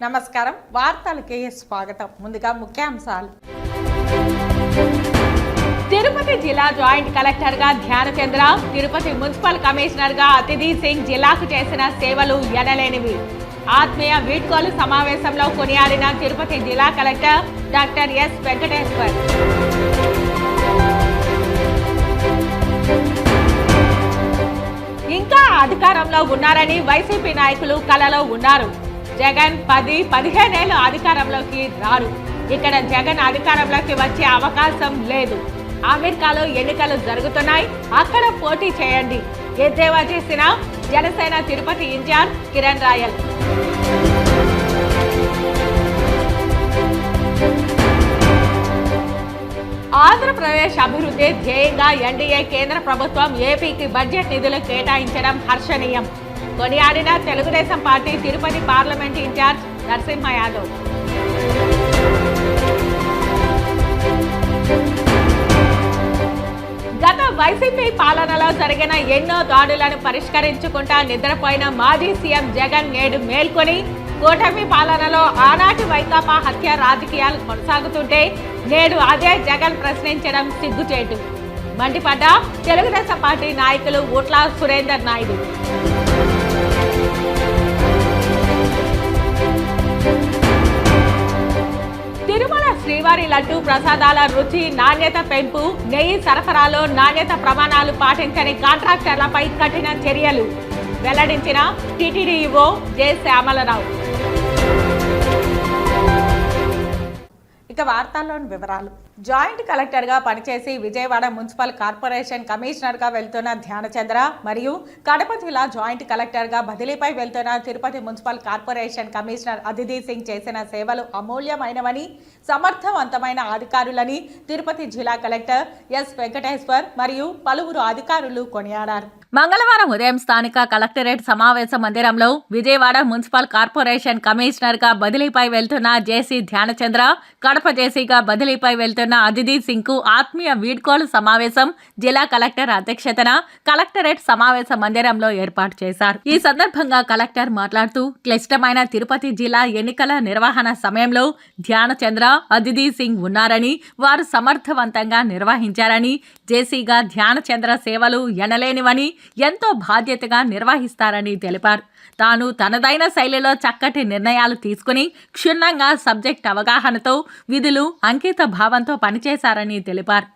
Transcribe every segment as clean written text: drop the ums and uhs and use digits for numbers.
నమస్కారం వార్తలకి స్వాగతం. ముందుగా ముఖ్యాంశాలు. తిరుపతి జిల్లా జాయింట్ కలెక్టర్ గా ధ్యానచంద్ర, తిరుపతి మున్సిపల్ కమిషనర్ గా అతిథి సింగ్ జిల్లాకు చేసిన సేవలు ఎనలేనివి. ఆత్మీయ వీడ్కోలు సమావేశంలో కొనియాడిన తిరుపతి జిల్లా కలెక్టర్ డాక్టర్ ఎస్ వెంకటేశ్వర్. ఇంకా అధికారంలో ఉన్నారని వైసీపీ నాయకులు కలలో ఉన్నారు. జగన్ 10-15 ఏళ్లు అధికారంలోకి రారు. ఇక్కడ జగన్ అధికారంలోకి వచ్చే అవకాశం లేదు. అమెరికాలో ఎన్నికలు జరుగుతున్నాయి, అక్కడ పోటీ చేయండి. ఎద్దేవా చేసిన జనసేన తిరుపతి ఇన్ఛార్జ్ కిరణ్ రాయల్. ఆంధ్రప్రదేశ్ అభివృద్ధి ధ్యేయంగా ఎన్డీఏ కేంద్ర ప్రభుత్వం ఏపీకి బడ్జెట్ నిధులు కేటాయించడం హర్షణీయం. కొనియాడిన Telugu Desam party Tirupati parliament incharge Narasimha Yadav. గత వైసీపీ పాలనలో జరిగిన ఎన్నో దాడులను పరిష్కరించుకుంటా నిద్రపోయిన మాజీ సీఎం జగన్ నేడు మేల్కొని కూటమి పాలనలో ఆనాటి వైకాపా హత్య రాజకీయాలు కొనసాగుతుంటే నేడు అదే జగన్ ప్రశ్నించడం సిగ్గుచేటు మండిపడ్డ తెలుగుదేశం పార్టీ నాయకులు ఊట్ల సురేందర్ నాయుడు. తిరుమల శ్రీవారి లడ్డు ప్రసాదాల రుచి నాణ్యత పెంపు, నెయ్యి సరఫరాలో నాణ్యత ప్రమాణాలు పాటించని కాంట్రాక్టర్లపై కఠిన చర్యలు వెల్లడించిన టీటీడీ ఈవో జె శ్యామలరావు. ఇక వార్తల్లోని వివరాలు. జాయింట్ కలెక్టర్గా పనిచేసి విజయవాడ మున్సిపల్ కార్పొరేషన్ కమిషనర్గా వెళ్తున్న ధ్యానచంద్ర మరియు కడప జిల్లా జాయింట్ కలెక్టర్గా బదిలీపై వెళ్తున్న తిరుపతి మున్సిపల్ కార్పొరేషన్ కమిషనర్ అతిథి సింగ్ చేసిన సేవలు అమూల్యమైనవని, సమర్థవంతమైన అధికారులని తిరుపతి జిల్లా కలెక్టర్ ఎస్ వెంకటేశ్వర్ మరియు పలువురు అధికారులు కొనియాడారు. మంగళవారం ఉదయం స్థానిక కలెక్టరేట్ సమావేశ మందిరంలో విజయవాడ మున్సిపల్ కార్పొరేషన్ కమిషనర్గా బదిలీపై వెళ్తున్న జేసీ ధ్యానచంద్ర, కడప జేసీగా బదిలీపై వెళ్తున్న అతిథి సింగ్ కు ఆత్మీయ వీడ్కోలు సమావేశం జిల్లా కలెక్టర్ అధ్యక్షతన కలెక్టరేట్ సమావేశ మందిరంలో ఏర్పాటు చేశారు. ఈ సందర్భంగా కలెక్టర్ మాట్లాడుతూ క్లిష్టమైన తిరుపతి జిల్లా ఎన్నికల నిర్వహణ సమయంలో ధ్యానచంద్ర, అతిథి సింగ్ ఉన్నారని, వారు సమర్థవంతంగా నిర్వహించారని, జేసీగా ధ్యానచంద్ర సేవలు ఎనలేనివని, ఎంతో బాధ్యతగా నిర్వహిస్తారని తెలిపారు. తాను తనదైన శైలిలో చక్కటి నిర్ణయాలు తీసుకుని క్షుణ్ణంగా సబ్జెక్ట్ అవగాహనతో విధులు అంకిత భావంతో పనిచేశారని తెలిపారు.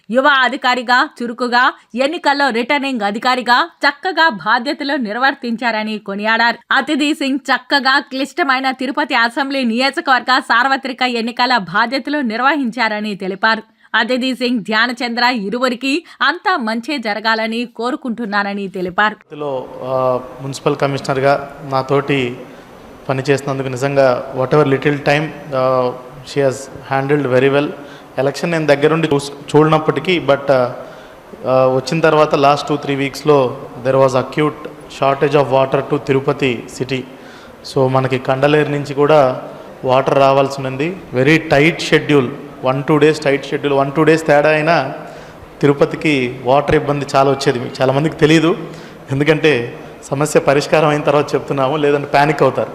యువ అధికారిగా చురుకుగా, ఎన్నికల్లో రిటర్నింగ్ అధికారిగా చక్కగా బాధ్యతలు నిర్వర్తించారని కొనియాడారు. అతిథి సింగ్ చక్కగా క్లిష్టమైన తిరుపతి అసెంబ్లీ నియోజకవర్గ సార్వత్రిక ఎన్నికల బాధ్యతలు నిర్వహించారని తెలిపారు. అతిథి సింగ్, ధ్యానచంద్ర ఇరువురికి అంతా మంచి జరగాలని కోరుకుంటున్నారని తెలిపారు. మున్సిపల్ కమిషనర్గా నాతోటి పనిచేసినందుకు నిజంగా whatever little time she has handled very well. Election నేను దగ్గరుండి చూడనప్పటికీ బట్ వచ్చిన తర్వాత లాస్ట్ 2-3 వీక్స్లో there was acute shortage of water to Tirupati city. So మనకి కండలేరు నుంచి కూడా వాటర్ రావాల్సి ఉంది. Very tight schedule, 1-2 days tight schedule. 1-2 days తేడా అయినా తిరుపతికి వాటర్ ఇబ్బంది చాలా వచ్చేది. మీకు చాలామందికి తెలియదు, ఎందుకంటే సమస్య పరిష్కారం అయిన తర్వాత చెప్తున్నాము, లేదంటే ప్యానిక్ అవుతారు.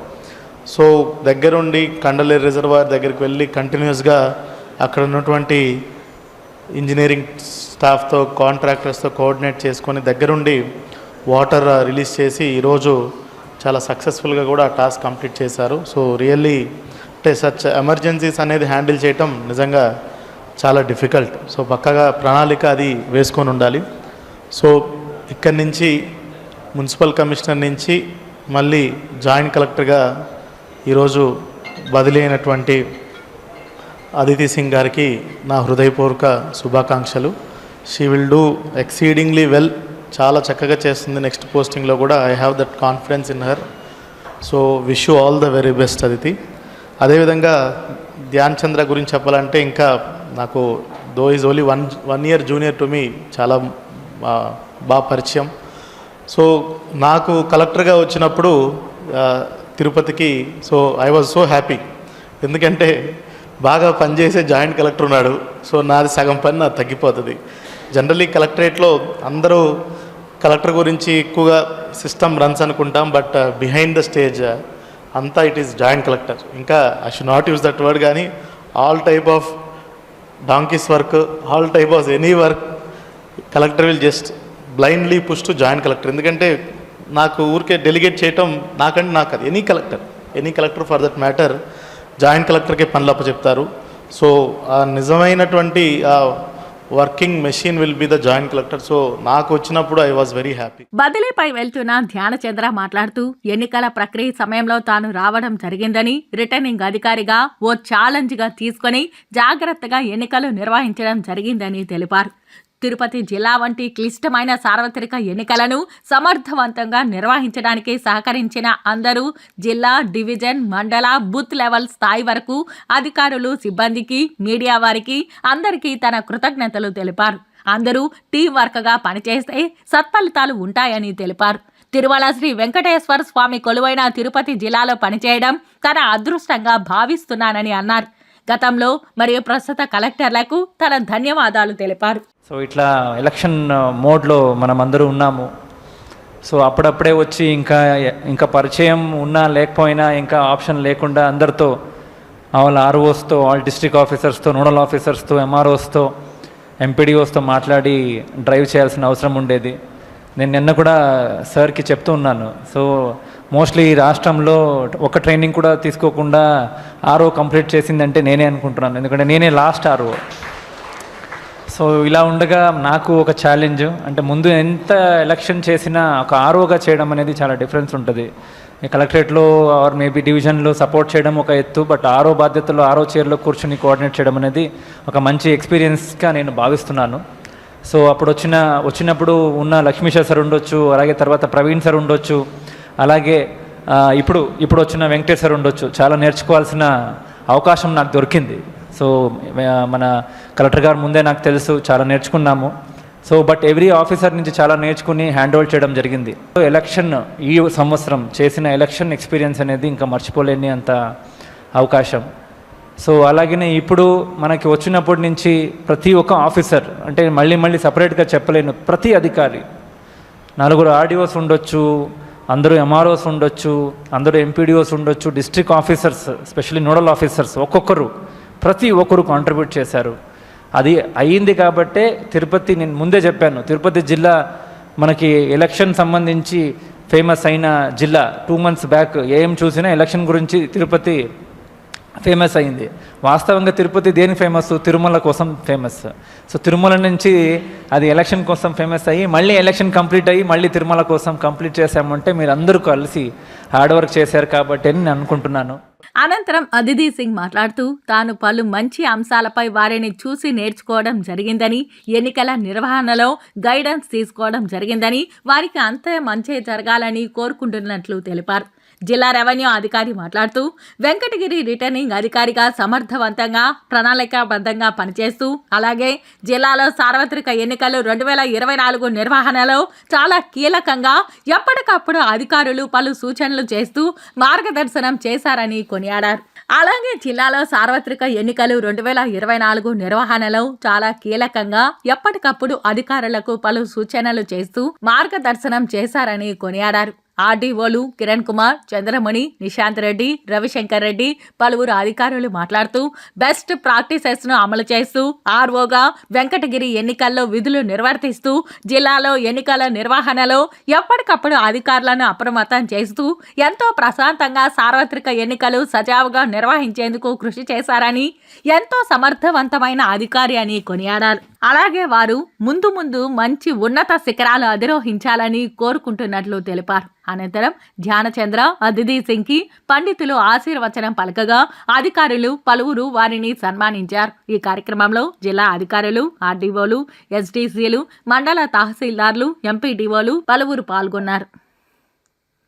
సో దగ్గరుండి కండలేరు రిజర్వాయర్ దగ్గరికి వెళ్ళి కంటిన్యూస్గా అక్కడ ఉన్నటువంటి ఇంజనీరింగ్ స్టాఫ్తో, కాంట్రాక్టర్స్తో కోఆర్డినేట్ చేసుకొని దగ్గరుండి వాటర్ రిలీజ్ చేసి ఈరోజు చాలా సక్సెస్ఫుల్గా కూడా ఆ టాస్క్ కంప్లీట్ చేశారు. సో రియల్లీ అంటే సచ్ ఎమర్జెన్సీస్ అనేది హ్యాండిల్ చేయటం నిజంగా చాలా డిఫికల్ట్. సో పక్కగా ప్రణాళిక అది వేసుకొని ఉండాలి. సో ఇక్కడి నుంచి మున్సిపల్ కమిషనర్ నుంచి మళ్ళీ జాయింట్ కలెక్టర్గా ఈరోజు బదిలీ అయినటువంటి అదితి సింగ్ గారికి నా హృదయపూర్వక శుభాకాంక్షలు. She will do exceedingly well. చాలా చక్కగా చేస్తుంది. నెక్స్ట్ పోస్టింగ్లో కూడా I have that confidence in her. So wish you all the very best Aditi. అదేవిధంగా ధ్యానచంద్ర గురించి చెప్పాలంటే ఇంకా నాకు though is only one year junior to me, చాలా బాగా పరిచయం. సో నాకు కలెక్టర్గా వచ్చినప్పుడు తిరుపతికి so I was so happy, ఎందుకంటే బాగా పనిచేసే జాయింట్ కలెక్టర్ ఉన్నాడు. సో నాది సగం పని నాది తగ్గిపోతుంది. జనరల్లీ కలెక్టరేట్లో అందరూ కలెక్టర్ గురించి ఎక్కువగా సిస్టమ్ రన్స్ అనుకుంటాం, బట్ బిహైండ్ ద స్టేజ్ అంతా ఇట్ ఈస్ జాయింట్ కలెక్టర్. ఇంకా I should not use that word, కానీ all type of donkeys work, all type of any work collector will just blindly push to joint collector. ఎందుకంటే నాకు ఊరికే delegate చేయటం నాకంటే నాకు అది any collector for that matter joint కలెక్టర్కే పనులు అప్పచెప్తారు. సో ఆ నిజమైనటువంటి working machine will be the joint collector. So నాకు వచ్చినప్పుడు ఐ వాజ్ వెరీ హ్యాపీ. బదిలీపై వెళ్తున్న ధ్యానచంద్ర మాట్లాడుతూ ఎన్నికల ప్రక్రియ సమయంలో తాను రావడం జరిగిందని, రిటర్నింగ్ అధికారిగా ఓ ఛాలెంజ్ గా తీసుకుని జాగ్రత్తగా ఎన్నికలు నిర్వహించడం జరిగిందని తెలిపారు. తిరుపతి జిల్లా వంటి క్లిష్టమైన సార్వత్రిక ఎన్నికలను సమర్థవంతంగా నిర్వహించడానికి సహకరించిన అందరూ జిల్లా, డివిజన్, మండల, బూత్ లెవెల్ స్థాయి వరకు అధికారులు, సిబ్బందికి, మీడియా వారికి అందరికీ తన కృతజ్ఞతలు తెలిపారు. అందరూ టీం వర్క్గా పనిచేస్తే సత్ఫలితాలు ఉంటాయని తెలిపారు. తిరుమల శ్రీ వెంకటేశ్వర స్వామి కొలువైన తిరుపతి జిల్లాలో పనిచేయడం తన అదృష్టంగా భావిస్తున్నానని అన్నారు. గతంలో మరియు ప్రస్తుత కలెక్టర్లకు తన ధన్యవాదాలు తెలిపారు. సో ఇట్లా ఎలక్షన్ మోడ్లో మనం అందరూ ఉన్నాము. సో అప్పుడప్పుడే వచ్చి ఇంకా పరిచయం ఉన్నా లేకపోయినా ఇంకా ఆప్షన్ లేకుండా అందరితో వాళ్ళ ఆర్ఓస్తో, ఆల్ డిస్ట్రిక్ట్ ఆఫీసర్స్తో, నోడల్ ఆఫీసర్స్తో, ఎంఆర్ఓస్తో, ఎంపీడీఓస్తో మాట్లాడి డ్రైవ్ చేయాల్సిన అవసరం ఉండేది. నేను నిన్న కూడా సార్కి చెప్తూ ఉన్నాను. సో మోస్ట్లీ రాష్ట్రంలో ఒక ట్రైనింగ్ కూడా తీసుకోకుండా ఆర్ఓ కంప్లీట్ చేసిందంటే నేనే అనుకుంటున్నాను, ఎందుకంటే నేనే లాస్ట్ ఆర్ఓ. సో ఇలా ఉండగా నాకు ఒక ఛాలెంజ్, అంటే ముందు ఎంత ఎలక్షన్ చేసినా ఒక ఆర్ఓగా చేయడం అనేది చాలా డిఫరెన్స్ ఉంటుంది. కలెక్టరేట్లో ఆర్ మేబీ డివిజన్లో సపోర్ట్ చేయడం ఒక ఎత్తు, బట్ ఆర్ఓ బాధ్యతలో ఆర్ఓ చైర్లో కూర్చుని కోఆర్డినేట్ చేయడం అనేది ఒక మంచి ఎక్స్పీరియన్స్గా నేను భావిస్తున్నాను. సో అప్పుడు వచ్చినప్పుడు ఉన్న లక్ష్మీశ్వర్ సార్ ఉండొచ్చు, అలాగే తర్వాత ప్రవీణ్ సార్ ఉండొచ్చు, అలాగే ఇప్పుడు వచ్చిన వెంకటేష్ సార్ ఉండొచ్చు. చాలా నేర్చుకోవాల్సిన అవకాశం నాకు దొరికింది. సో మన కలెక్టర్ గారు ముందే నాకు తెలుసు, చాలా నేర్చుకున్నాము. సో బట్ ఎవ్రీ ఆఫీసర్ నుంచి చాలా నేర్చుకుని హ్యాండ్ ఓవర్ చేయడం జరిగింది. సో ఎలక్షన్ ఈ సంవత్సరం చేసిన ఎలక్షన్ ఎక్స్పీరియన్స్ అనేది ఇంకా మర్చిపోలేని అంత అవకాశం. సో అలాగనే ఇప్పుడు మనకి వచ్చినప్పటి నుంచి ప్రతి ఒక్క ఆఫీసర్, అంటే మళ్ళీ సపరేట్గా చెప్పలేను, ప్రతి అధికారి, 4 ఆర్డీఓస్ ఉండొచ్చు, అందరూ ఎంఆర్ఓస్ ఉండొచ్చు, అందరూ ఎంపీడీఓస్ ఉండొచ్చు, district officers, specially nodal officers, ప్రతి ఒక్కరు కాంట్రిబ్యూట్ చేశారు. అది అయ్యింది కాబట్టే తిరుపతి, నేను ముందే చెప్పాను, తిరుపతి జిల్లా మనకి ఎలక్షన్ సంబంధించి ఫేమస్ అయిన జిల్లా. 2 months బ్యాక్ ఏం చూసినా ఎలక్షన్ గురించి తిరుపతి ఫేమస్ అయింది. వాస్తవంగా తిరుపతి దేనికి ఫేమస్? తిరుమల కోసం ఫేమస్. సో తిరుమల నుంచి అది ఎలక్షన్ కోసం ఫేమస్ అయ్యి మళ్ళీ ఎలక్షన్ కంప్లీట్ అయ్యి మళ్ళీ తిరుమల కోసం కంప్లీట్ చేశామంటే మీరు అందరూ కలిసి హార్డ్ వర్క్ చేశారు కాబట్టి అని నేను అనుకుంటున్నాను. అనంతరం అదితి సింగ్ మాట్లాడుతూ తాను పలు మంచి అంశాలపై వారిని చూసి నేర్చుకోవడం జరిగిందని, ఎన్నికల నిర్వహణలో గైడెన్స్ తీసుకోవడం జరిగిందని, వారికి అంతే మంచి జరగాలని కోరుకుంటున్నట్లు తెలిపారు. జిల్లా రెవెన్యూ అధికారి మాట్లాడుతూ వెంకటగిరి రిటర్నింగ్ అధికారిగా సమర్థవంతంగా ప్రణాళికాబద్ధంగా పనిచేస్తూ, అలాగే జిల్లాలో సార్వత్రిక ఎన్నికలు 2024 నిర్వహణలో చాలా కీలకంగా ఎప్పటికప్పుడు అధికారులు పలు సూచనలు చేస్తూ మార్గదర్శనం చేశారని కొనియాడారు. అలాగే జిల్లాలో సార్వత్రిక ఎన్నికలు 2024 నిర్వహణలో చాలా కీలకంగా ఎప్పటికప్పుడు అధికారులకు పలు సూచనలు చేస్తూ మార్గదర్శనం చేశారని కొనియాడారు. ఆర్డీఓలు కిరణ్ కుమార్, చంద్రమణి, నిశాంత్ రెడ్డి, రవిశంకర్ రెడ్డి, పలువురు అధికారులు మాట్లాడుతూ బెస్ట్ ప్రాక్టీసెస్ ను అమలు చేస్తూ ఆర్ఓగా వెంకటగిరి ఎన్నికల్లో విధులు నిర్వర్తిస్తూ జిల్లాలో ఎన్నికల నిర్వహణలో ఎప్పటికప్పుడు అధికారులను అప్రమత్తం చేస్తూ ఎంతో ప్రశాంతంగా సార్వత్రిక ఎన్నికలు సజావుగా నిర్వహించేందుకు కృషి చేశారని, ఎంతో సమర్థవంతమైన అధికారి అని కొనియాడారు. అలాగే వారు ముందు మంచి ఉన్నత శిఖరాలు అధిరోహించాలని కోరుకుంటున్నట్లు తెలిపారు. అనంతరం ధ్యానచంద్ర, అదితి సింగ్ కి పండితులు ఆశీర్వచనం పలకగా అధికారులు పలువురు వారిని సన్మానించారు. ఈ కార్యక్రమంలో జిల్లా అధికారులు, ఆర్డీఓలు, ఎస్డీసీలు, మండల తహసీల్దార్లు, ఎంపీడీఓలు పలువురు పాల్గొన్నారు.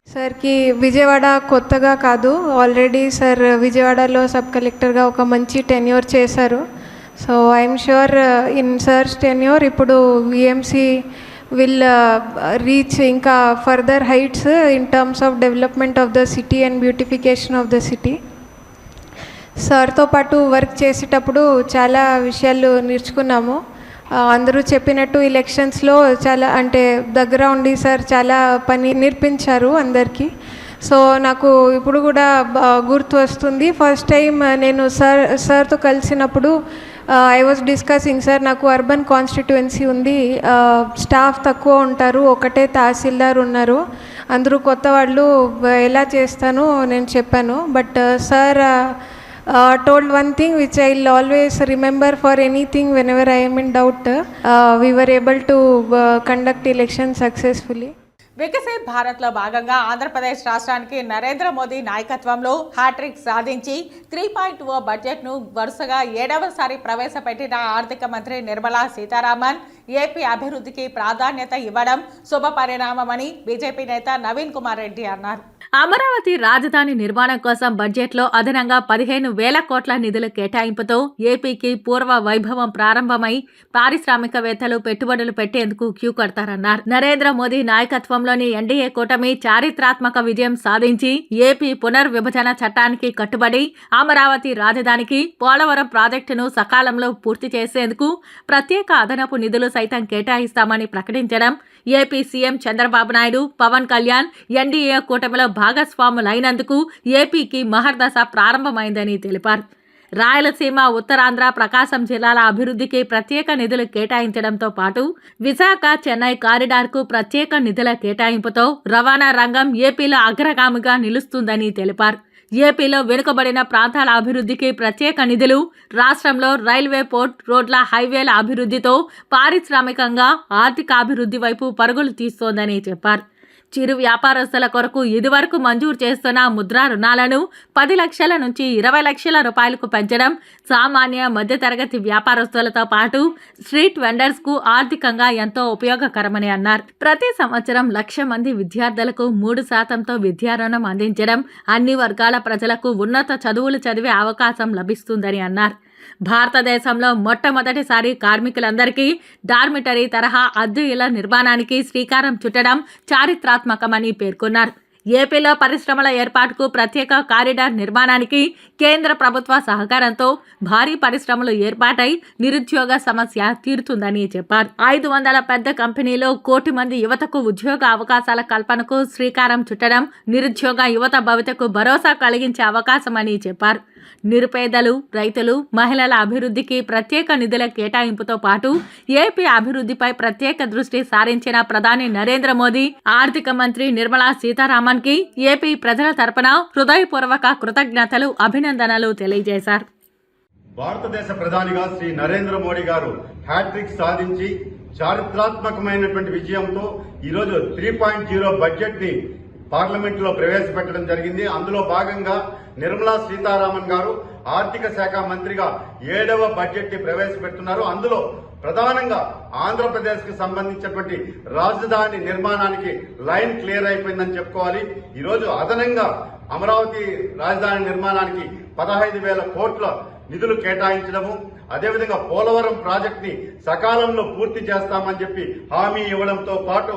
సార్కి విజయవాడ కొత్తగా కాదు, ఆల్రెడీ సార్ విజయవాడలో సబ్ కలెక్టర్గా ఒక మంచి టెన్యూర్ చేశారు. So I'm sure in sir's tenure ఇప్పుడు విఎంసీ will reach ఇంకా further heights in terms of development of the city and beautification of the city. సార్తో పాటు వర్క్ చేసేటప్పుడు చాలా విషయాలు నేర్చుకున్నాము. అందరూ చెప్పినట్టు ఎలక్షన్స్లో చాలా అంటే దగ్గర ఉండి సార్ చాలా పని నేర్పించారు అందరికీ. సో నాకు ఇప్పుడు కూడా గుర్తు వస్తుంది. ఫస్ట్ టైం నేను సార్తో కలిసినప్పుడు ఐ వాజ్ డిస్కసింగ్, సార్ నాకు అర్బన్ కాన్స్టిట్యుయెన్సీ ఉంది, స్టాఫ్ తక్కువ ఉంటారు, ఒకటే తహసీల్దార్ ఉన్నారు, అందరూ కొత్త వాళ్ళు, ఎలా చేస్తాను నేను చెప్పాను. But sir told one thing which I'll always remember for anything whenever I am in doubt. We were able to conduct elections successfully. Viksit భారత్లో భాగంగా ఆంధ్రప్రదేశ్ రాష్ట్రానికి నరేంద్ర మోదీ నాయకత్వంలో హ్యాట్రిక్ సాధించి 3.0 బడ్జెట్ను వరుసగా 7వసారి ప్రవేశపెట్టిన ఆర్థిక మంత్రి నిర్మలా సీతారామన్ ఏపీ అభివృద్ధికి ప్రాధాన్యత ఇవ్వడం శుభ పరిణామమని బీజేపీ నేత నవీన్ కుమార్ రెడ్డి అన్నారు. అమరావతి రాజధాని నిర్మాణం కోసం బడ్జెట్లో అదనంగా 15,000 కోట్ల నిధుల కేటాయింపుతో ఏపీకి పూర్వ వైభవం ప్రారంభమై పారిశ్రామికవేత్తలు పెట్టుబడులు పెట్టేందుకు క్యూ కడతారన్నారు. నరేంద్ర మోదీ నాయకత్వంలోని ఎన్డీఏ కూటమి చారిత్రాత్మక విజయం సాధించి ఏపీ పునర్విభజన చట్టానికి కట్టుబడి అమరావతి రాజధానికి పోలవరం ప్రాజెక్టును సకాలంలో పూర్తి చేసేందుకు ప్రత్యేక అదనపు నిధులు సైతం కేటాయిస్తామని ప్రకటించడం AP CM Chandrababu Naidu, Pawan Kalyan NDA కూటమిలో భాగస్వాములైనందుకు ఏపీకి మహర్దశ ప్రారంభమైందని తెలిపారు. రాయలసీమ, ఉత్తరాంధ్ర, ప్రకాశం జిల్లాల అభివృద్ధికి ప్రత్యేక నిధులు కేటాయించడంతో పాటు విశాఖ, చెన్నై కారిడార్కు ప్రత్యేక నిధుల కేటాయింపుతో రవాణా రంగం ఏపీలో అగ్రగామిగా నిలుస్తుందని తెలిపారు. ఏపీలో వెనుకబడిన ప్రాంతాల అభివృద్ధికి ప్రత్యేక నిధులు, రాష్ట్రంలో రైల్వే, పోర్ట్, రోడ్ల, హైవేల అభివృద్ధితో పారిశ్రామికంగా ఆర్థిక అభివృద్ధి వైపు పరుగులు తీస్తోందని చెప్పారు. చిరు వ్యాపారస్తుల కొరకు ఇదివరకు మంజూరు చేస్తున్న ముద్రా రుణాలను 10 లక్షల నుంచి 20 లక్షల రూపాయలకు పెంచడం సామాన్య మధ్యతరగతి వ్యాపారస్తులతో పాటు స్ట్రీట్ వెండర్స్కు ఆర్థికంగా ఎంతో ఉపయోగకరమని అన్నారు. ప్రతి సంవత్సరం 1,00,000 మంది విద్యార్థులకు 3%తో విద్యా రుణం అందించడం అన్ని వర్గాల ప్రజలకు ఉన్నత చదువులు చదివే అవకాశం లభిస్తుందని అన్నారు. భారతదేశంలో మొట్టమొదటిసారి కార్మికులందరికీ డార్మిటరీ తరహా అద్దె ఇళ్ల నిర్మాణానికి శ్రీకారం చుట్టడం చారిత్రాత్మకమని పేర్కొన్నారు. ఏపీలో పరిశ్రమల ఏర్పాటుకు ప్రత్యేక కారిడార్ నిర్మాణానికి కేంద్ర ప్రభుత్వ సహకారంతో భారీ పరిశ్రమలు ఏర్పాటై నిరుద్యోగ సమస్య తీరుతుందని చెప్పారు. 500 పెద్ద కంపెనీలో 1 కోటి మంది యువతకు ఉద్యోగ అవకాశాల కల్పనకు శ్రీకారం చుట్టడం నిరుద్యోగ యువత భవితకు భరోసా కలిగించే అవకాశమని చెప్పారు. నిరుపేదలు, రైతులు, మహిళల అభివృద్ధికి ప్రత్యేక నిధుల కేటాయింపుతో పాటు ఏపీ అభివృద్ధిపై ప్రత్యేక దృష్టి సారించిన ప్రధాని నరేంద్ర మోదీ, ఆర్థిక మంత్రి నిర్మలా సీతారామన్ కి ఏపీ ప్రజల తరపున హృదయపూర్వక కృతజ్ఞతలు, అభినందనలు తెలియజేశారు. భారతదేశ ప్రధానిగా శ్రీ నరేంద్ర మోడీ గారు హ్యాట్రిక్ సాధించి చారిత్రాత్మకమైనటువంటి విజయంతో ఈరోజు 3.0 బడ్జెట్ ని పార్లమెంట్ లో ప్రవేశపెట్టడం జరిగింది. అందులో భాగంగా నిర్మలా సీతారామన్ గారు ఆర్థిక శాఖ మంత్రిగా 7వ బడ్జెట్ ని ప్రవేశపెడుతున్నారు. అందులో ప్రధానంగా ఆంధ్రప్రదేశ్ కి సంబంధించినటువంటి రాజధాని నిర్మాణానికి లైన్ క్లియర్ అయిపోయిందని చెప్పుకోవాలి. ఈరోజు అదనంగా అమరావతి రాజధాని నిర్మాణానికి 15,000 కోట్ల నిధులు కేటాయించడము, అదేవిధంగా పోలవరం ప్రాజెక్ట్ ని సకాలంలో పూర్తి చేస్తామని చెప్పి హామీ ఇవ్వడంతో పాటు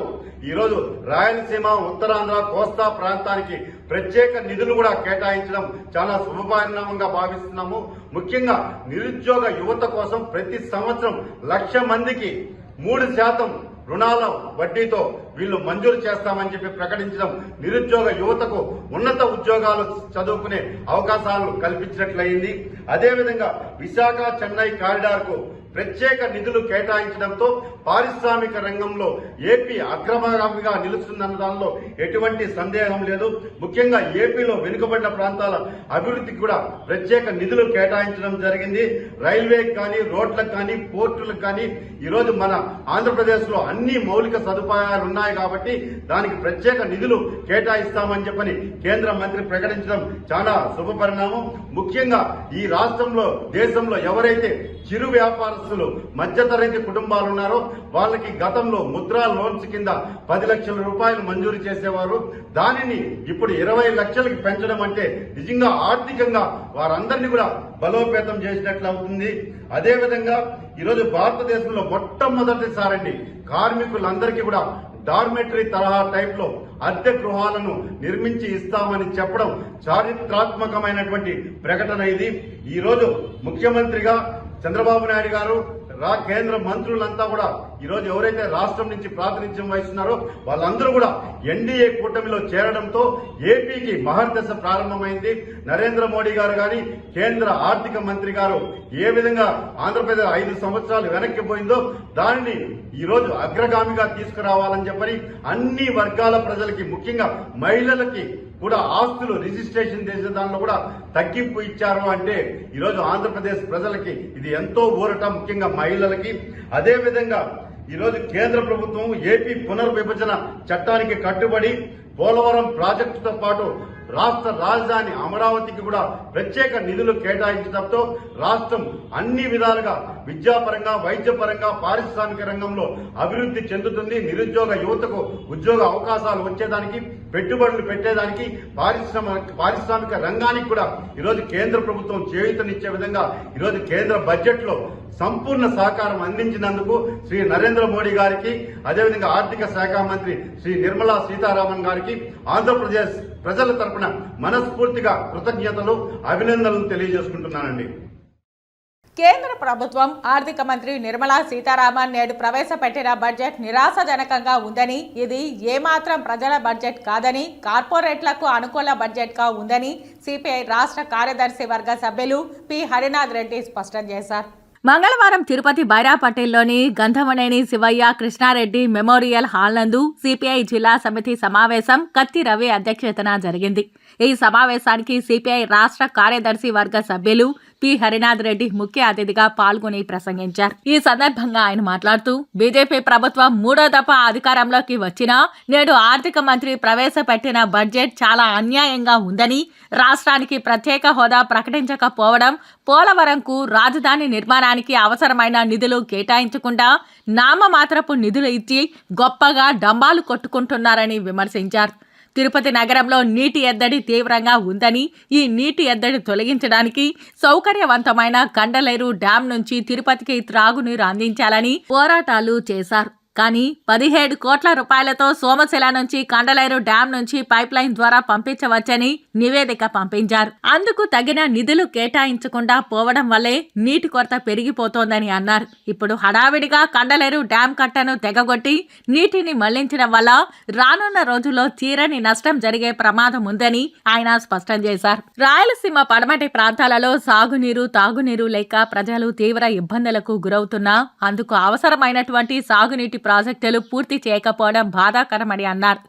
ఈరోజు రాయలసీమ, ఉత్తరాంధ్ర, కోస్తా ప్రాంతానికి ప్రత్యేక నిధులు కూడా కేటాయించడం చాలా శుభపరిణామంగా భావిస్తున్నాము. ముఖ్యంగా నిరుద్యోగ యువత కోసం ప్రతి సంవత్సరం 1,00,000 మందికి 3% రుణాల వడ్డీతో వీళ్ళు మంజూరు చేస్తామని చెప్పి ప్రకటించడం నిరుద్యోగ యువతకు ఉన్నత ఉద్యోగాలు చదువుకునే అవకాశాలు కల్పించినట్లయింది. అదేవిధంగా విశాఖ, చెన్నై కారిడార్ కు ప్రత్యేక నిధులు కేటాయించడంతో పారిశ్రామిక రంగంలో ఏపీ అగ్రగామిగా నిలుస్తుందన్న దానిలో ఎటువంటి సందేహం లేదు. ముఖ్యంగా ఏపీలో వెనుకబడిన ప్రాంతాల అభివృద్ధికి కూడా ప్రత్యేక నిధులు కేటాయించడం జరిగింది. రైల్వేకి కానీ, రోడ్లకు కానీ, పోర్టులకు కానీ ఈరోజు మన ఆంధ్రప్రదేశ్ లో అన్ని మౌలిక సదుపాయాలు ఉన్నాయి కాబట్టి దానికి ప్రత్యేక నిధులు కేటాయిస్తామని చెప్పని కేంద్ర మంత్రి ప్రకటించడం చాలా శుభ పరిణామం. ముఖ్యంగా ఈ రాష్ట్రంలో, దేశంలో ఎవరైతే చిరు వ్యాపారస్తులు, మధ్యతరగతి కుటుంబాలు ఉన్నారో వాళ్ళకి గతంలో ముద్రా లోన్స్ కింద 10 లక్షల రూపాయలు మంజూరు చేసేవారు. దానిని ఇప్పుడు 20 లక్షలకి పెంచడం అంటే నిజంగా ఆర్థికంగా వారందరినీ కూడా బలోపేతం చేసినట్లు అవుతుంది. అదేవిధంగా ఈరోజు భారతదేశంలో మొట్టమొదటిసారండి కార్మికులందరికీ కూడా డార్మెటరీ తరహా టైప్ లో అద్దె గృహాలను నిర్మించి ఇస్తామని చెప్పడం చారిత్రాత్మకమైనటువంటి ప్రకటన ఇది. ఈ రోజు ముఖ్యమంత్రిగా చంద్రబాబు నాయుడు గారు, కేంద్ర మంత్రులంతా కూడా ఈరోజు ఎవరైతే రాష్ట్రం నుంచి ప్రాతినిధ్యం వహిస్తున్నారో వాళ్ళందరూ కూడా ఎన్డీఏ కూటమిలో చేరడంతో ఏపీకి మహర్దశ ప్రారంభమైంది. నరేంద్ర మోడీ గారు గాని కేంద్ర ఆర్థిక మంత్రి గారు ఏ విధంగా ఆంధ్రప్రదేశ్ 5 సంవత్సరాలు వెనక్కి పోయిందో దానిని ఈరోజు అగ్రగామిగా తీసుకురావాలని చెప్పని అన్ని వర్గాల ప్రజలకి, ముఖ్యంగా మహిళలకి కూడా ఆస్తులు రిజిస్ట్రేషన్ చేసే దానిలో కూడా తగ్గింపు ఇచ్చారు అంటే ఈరోజు ఆంధ్రప్రదేశ్ ప్రజలకి ఇది ఎంతో ఊరట, ముఖ్యంగా మహిళలకి. అదేవిధంగా ఈరోజు కేంద్ర ప్రభుత్వం ఏపీ పునర్విభజన చట్టానికి కట్టుబడి పోలవరం ప్రాజెక్టుతో పాటు రాష్ట్ర రాజధాని అమరావతికి కూడా ప్రత్యేక నిధులు కేటాయించడంతో రాష్ట్రం అన్ని విధాలుగా విద్యాపరంగా, వైద్యపరంగా, పారిశ్రామిక రంగంలో అభివృద్ధి చెందుతుంది. నిరుద్యోగ యువతకు ఉద్యోగ అవకాశాలు వచ్చేదానికి, పెట్టుబడులు పెట్టేదానికి, పారిశ్రామిక రంగానికి కూడా ఈరోజు కేంద్ర ప్రభుత్వం చేయూతనిచ్చే విధంగా ఈరోజు కేంద్ర బడ్జెట్ లో సంపూర్ణ సహకారం అందించినందుకు శ్రీ నరేంద్ర మోడీ గారికి, అదేవిధంగా ఆర్థిక శాఖ మంత్రి శ్రీ నిర్మలా సీతారామన్ గారికి ఆంధ్రప్రదేశ్ ప్రజల తరపున మనస్ఫూర్తిగా కృతజ్ఞతలు, అభినందనలు తెలియజేసుకుంటున్నానండి. కేంద్ర ప్రభుత్వం ఆర్థిక మంత్రి నిర్మలా సీతారామన్ నేడు ప్రవేశపెట్టిన బడ్జెట్ నిరాశజనకంగా ఉందని, ఇది ఏమాత్రం ప్రజల బడ్జెట్ కాదని, కార్పొరేట్లకు అనుకూల బడ్జెట్గా ఉందని సిపిఐ రాష్ట్ర కార్యదర్శి వర్గ సభ్యులు పి హరినాథ్ రెడ్డి స్పష్టం చేశారు. మంగళవారం తిరుపతి బైరా పటేల్లోని గంధమనేని శివయ్య కృష్ణారెడ్డి మెమోరియల్ హాల్ నందు సిపిఐ జిల్లా సమితి సమావేశం కత్తి రవి అధ్యక్షతన జరిగింది. ఈ సమావేశానికి సిపిఐ రాష్ట్ర కార్యదర్శి వర్గ సభ్యులు పి హరినాథ్ రెడ్డి ముఖ్య అతిథిగా పాల్గొని ప్రసంగించారు. ఈ సందర్భంగా ఆయన మాట్లాడుతూ, బీజేపీ ప్రభుత్వం 3వ దఫా అధికారంలోకి వచ్చినా నేడు ఆర్థిక మంత్రి ప్రవేశపెట్టిన బడ్జెట్ చాలా అన్యాయంగా ఉందని, రాష్ట్రానికి ప్రత్యేక హోదా ప్రకటించకపోవడం, పోలవరంకు రాజధాని నిర్మాణానికి అవసరమైన నిధులు కేటాయించకుండా నామమాత్రపు నిధులు ఇచ్చి గొప్పగా డంబాలు కొట్టుకుంటున్నారని విమర్శించారు. తిరుపతి నగరంలో నీటి ఎద్దడి తీవ్రంగా ఉందని, ఈ నీటి ఎద్దడి తొలగించడానికి సౌకర్యవంతమైన కండలేరు డ్యాం నుంచి తిరుపతికి త్రాగునీరు అందించాలని పోరాటాలు చేశారు. కానీ 17 కోట్ల రూపాయలతో సోమశిల నుంచి కండలేరు డ్యాం నుంచి పైప్ లైన్ ద్వారా పంపించవచ్చని నివేదిక పంపించారు. అందుకు తగిన నిధులు కేటాయించకుండా పోవడం వల్లే నీటి కొరత పెరిగిపోతోందని అన్నారు. ఇప్పుడు హడావిడిగా కండలేరు డ్యాం కట్టను తెగగొట్టి నీటిని మళ్లించడం వల్ల రానున్న రోజుల్లో తీరని నష్టం జరిగే ప్రమాదం ఉందని ఆయన స్పష్టం చేశారు. రాయలసీమ పడమటి ప్రాంతాలలో సాగునీరు, తాగునీరు లేక ప్రజలు తీవ్ర ఇబ్బందులకు గురవుతున్నా అందుకు అవసరమైనటువంటి సాగునీటి ప్రాజెక్టులు పూర్తి చేయకపోవడం బాధాకరమని అన్నారు.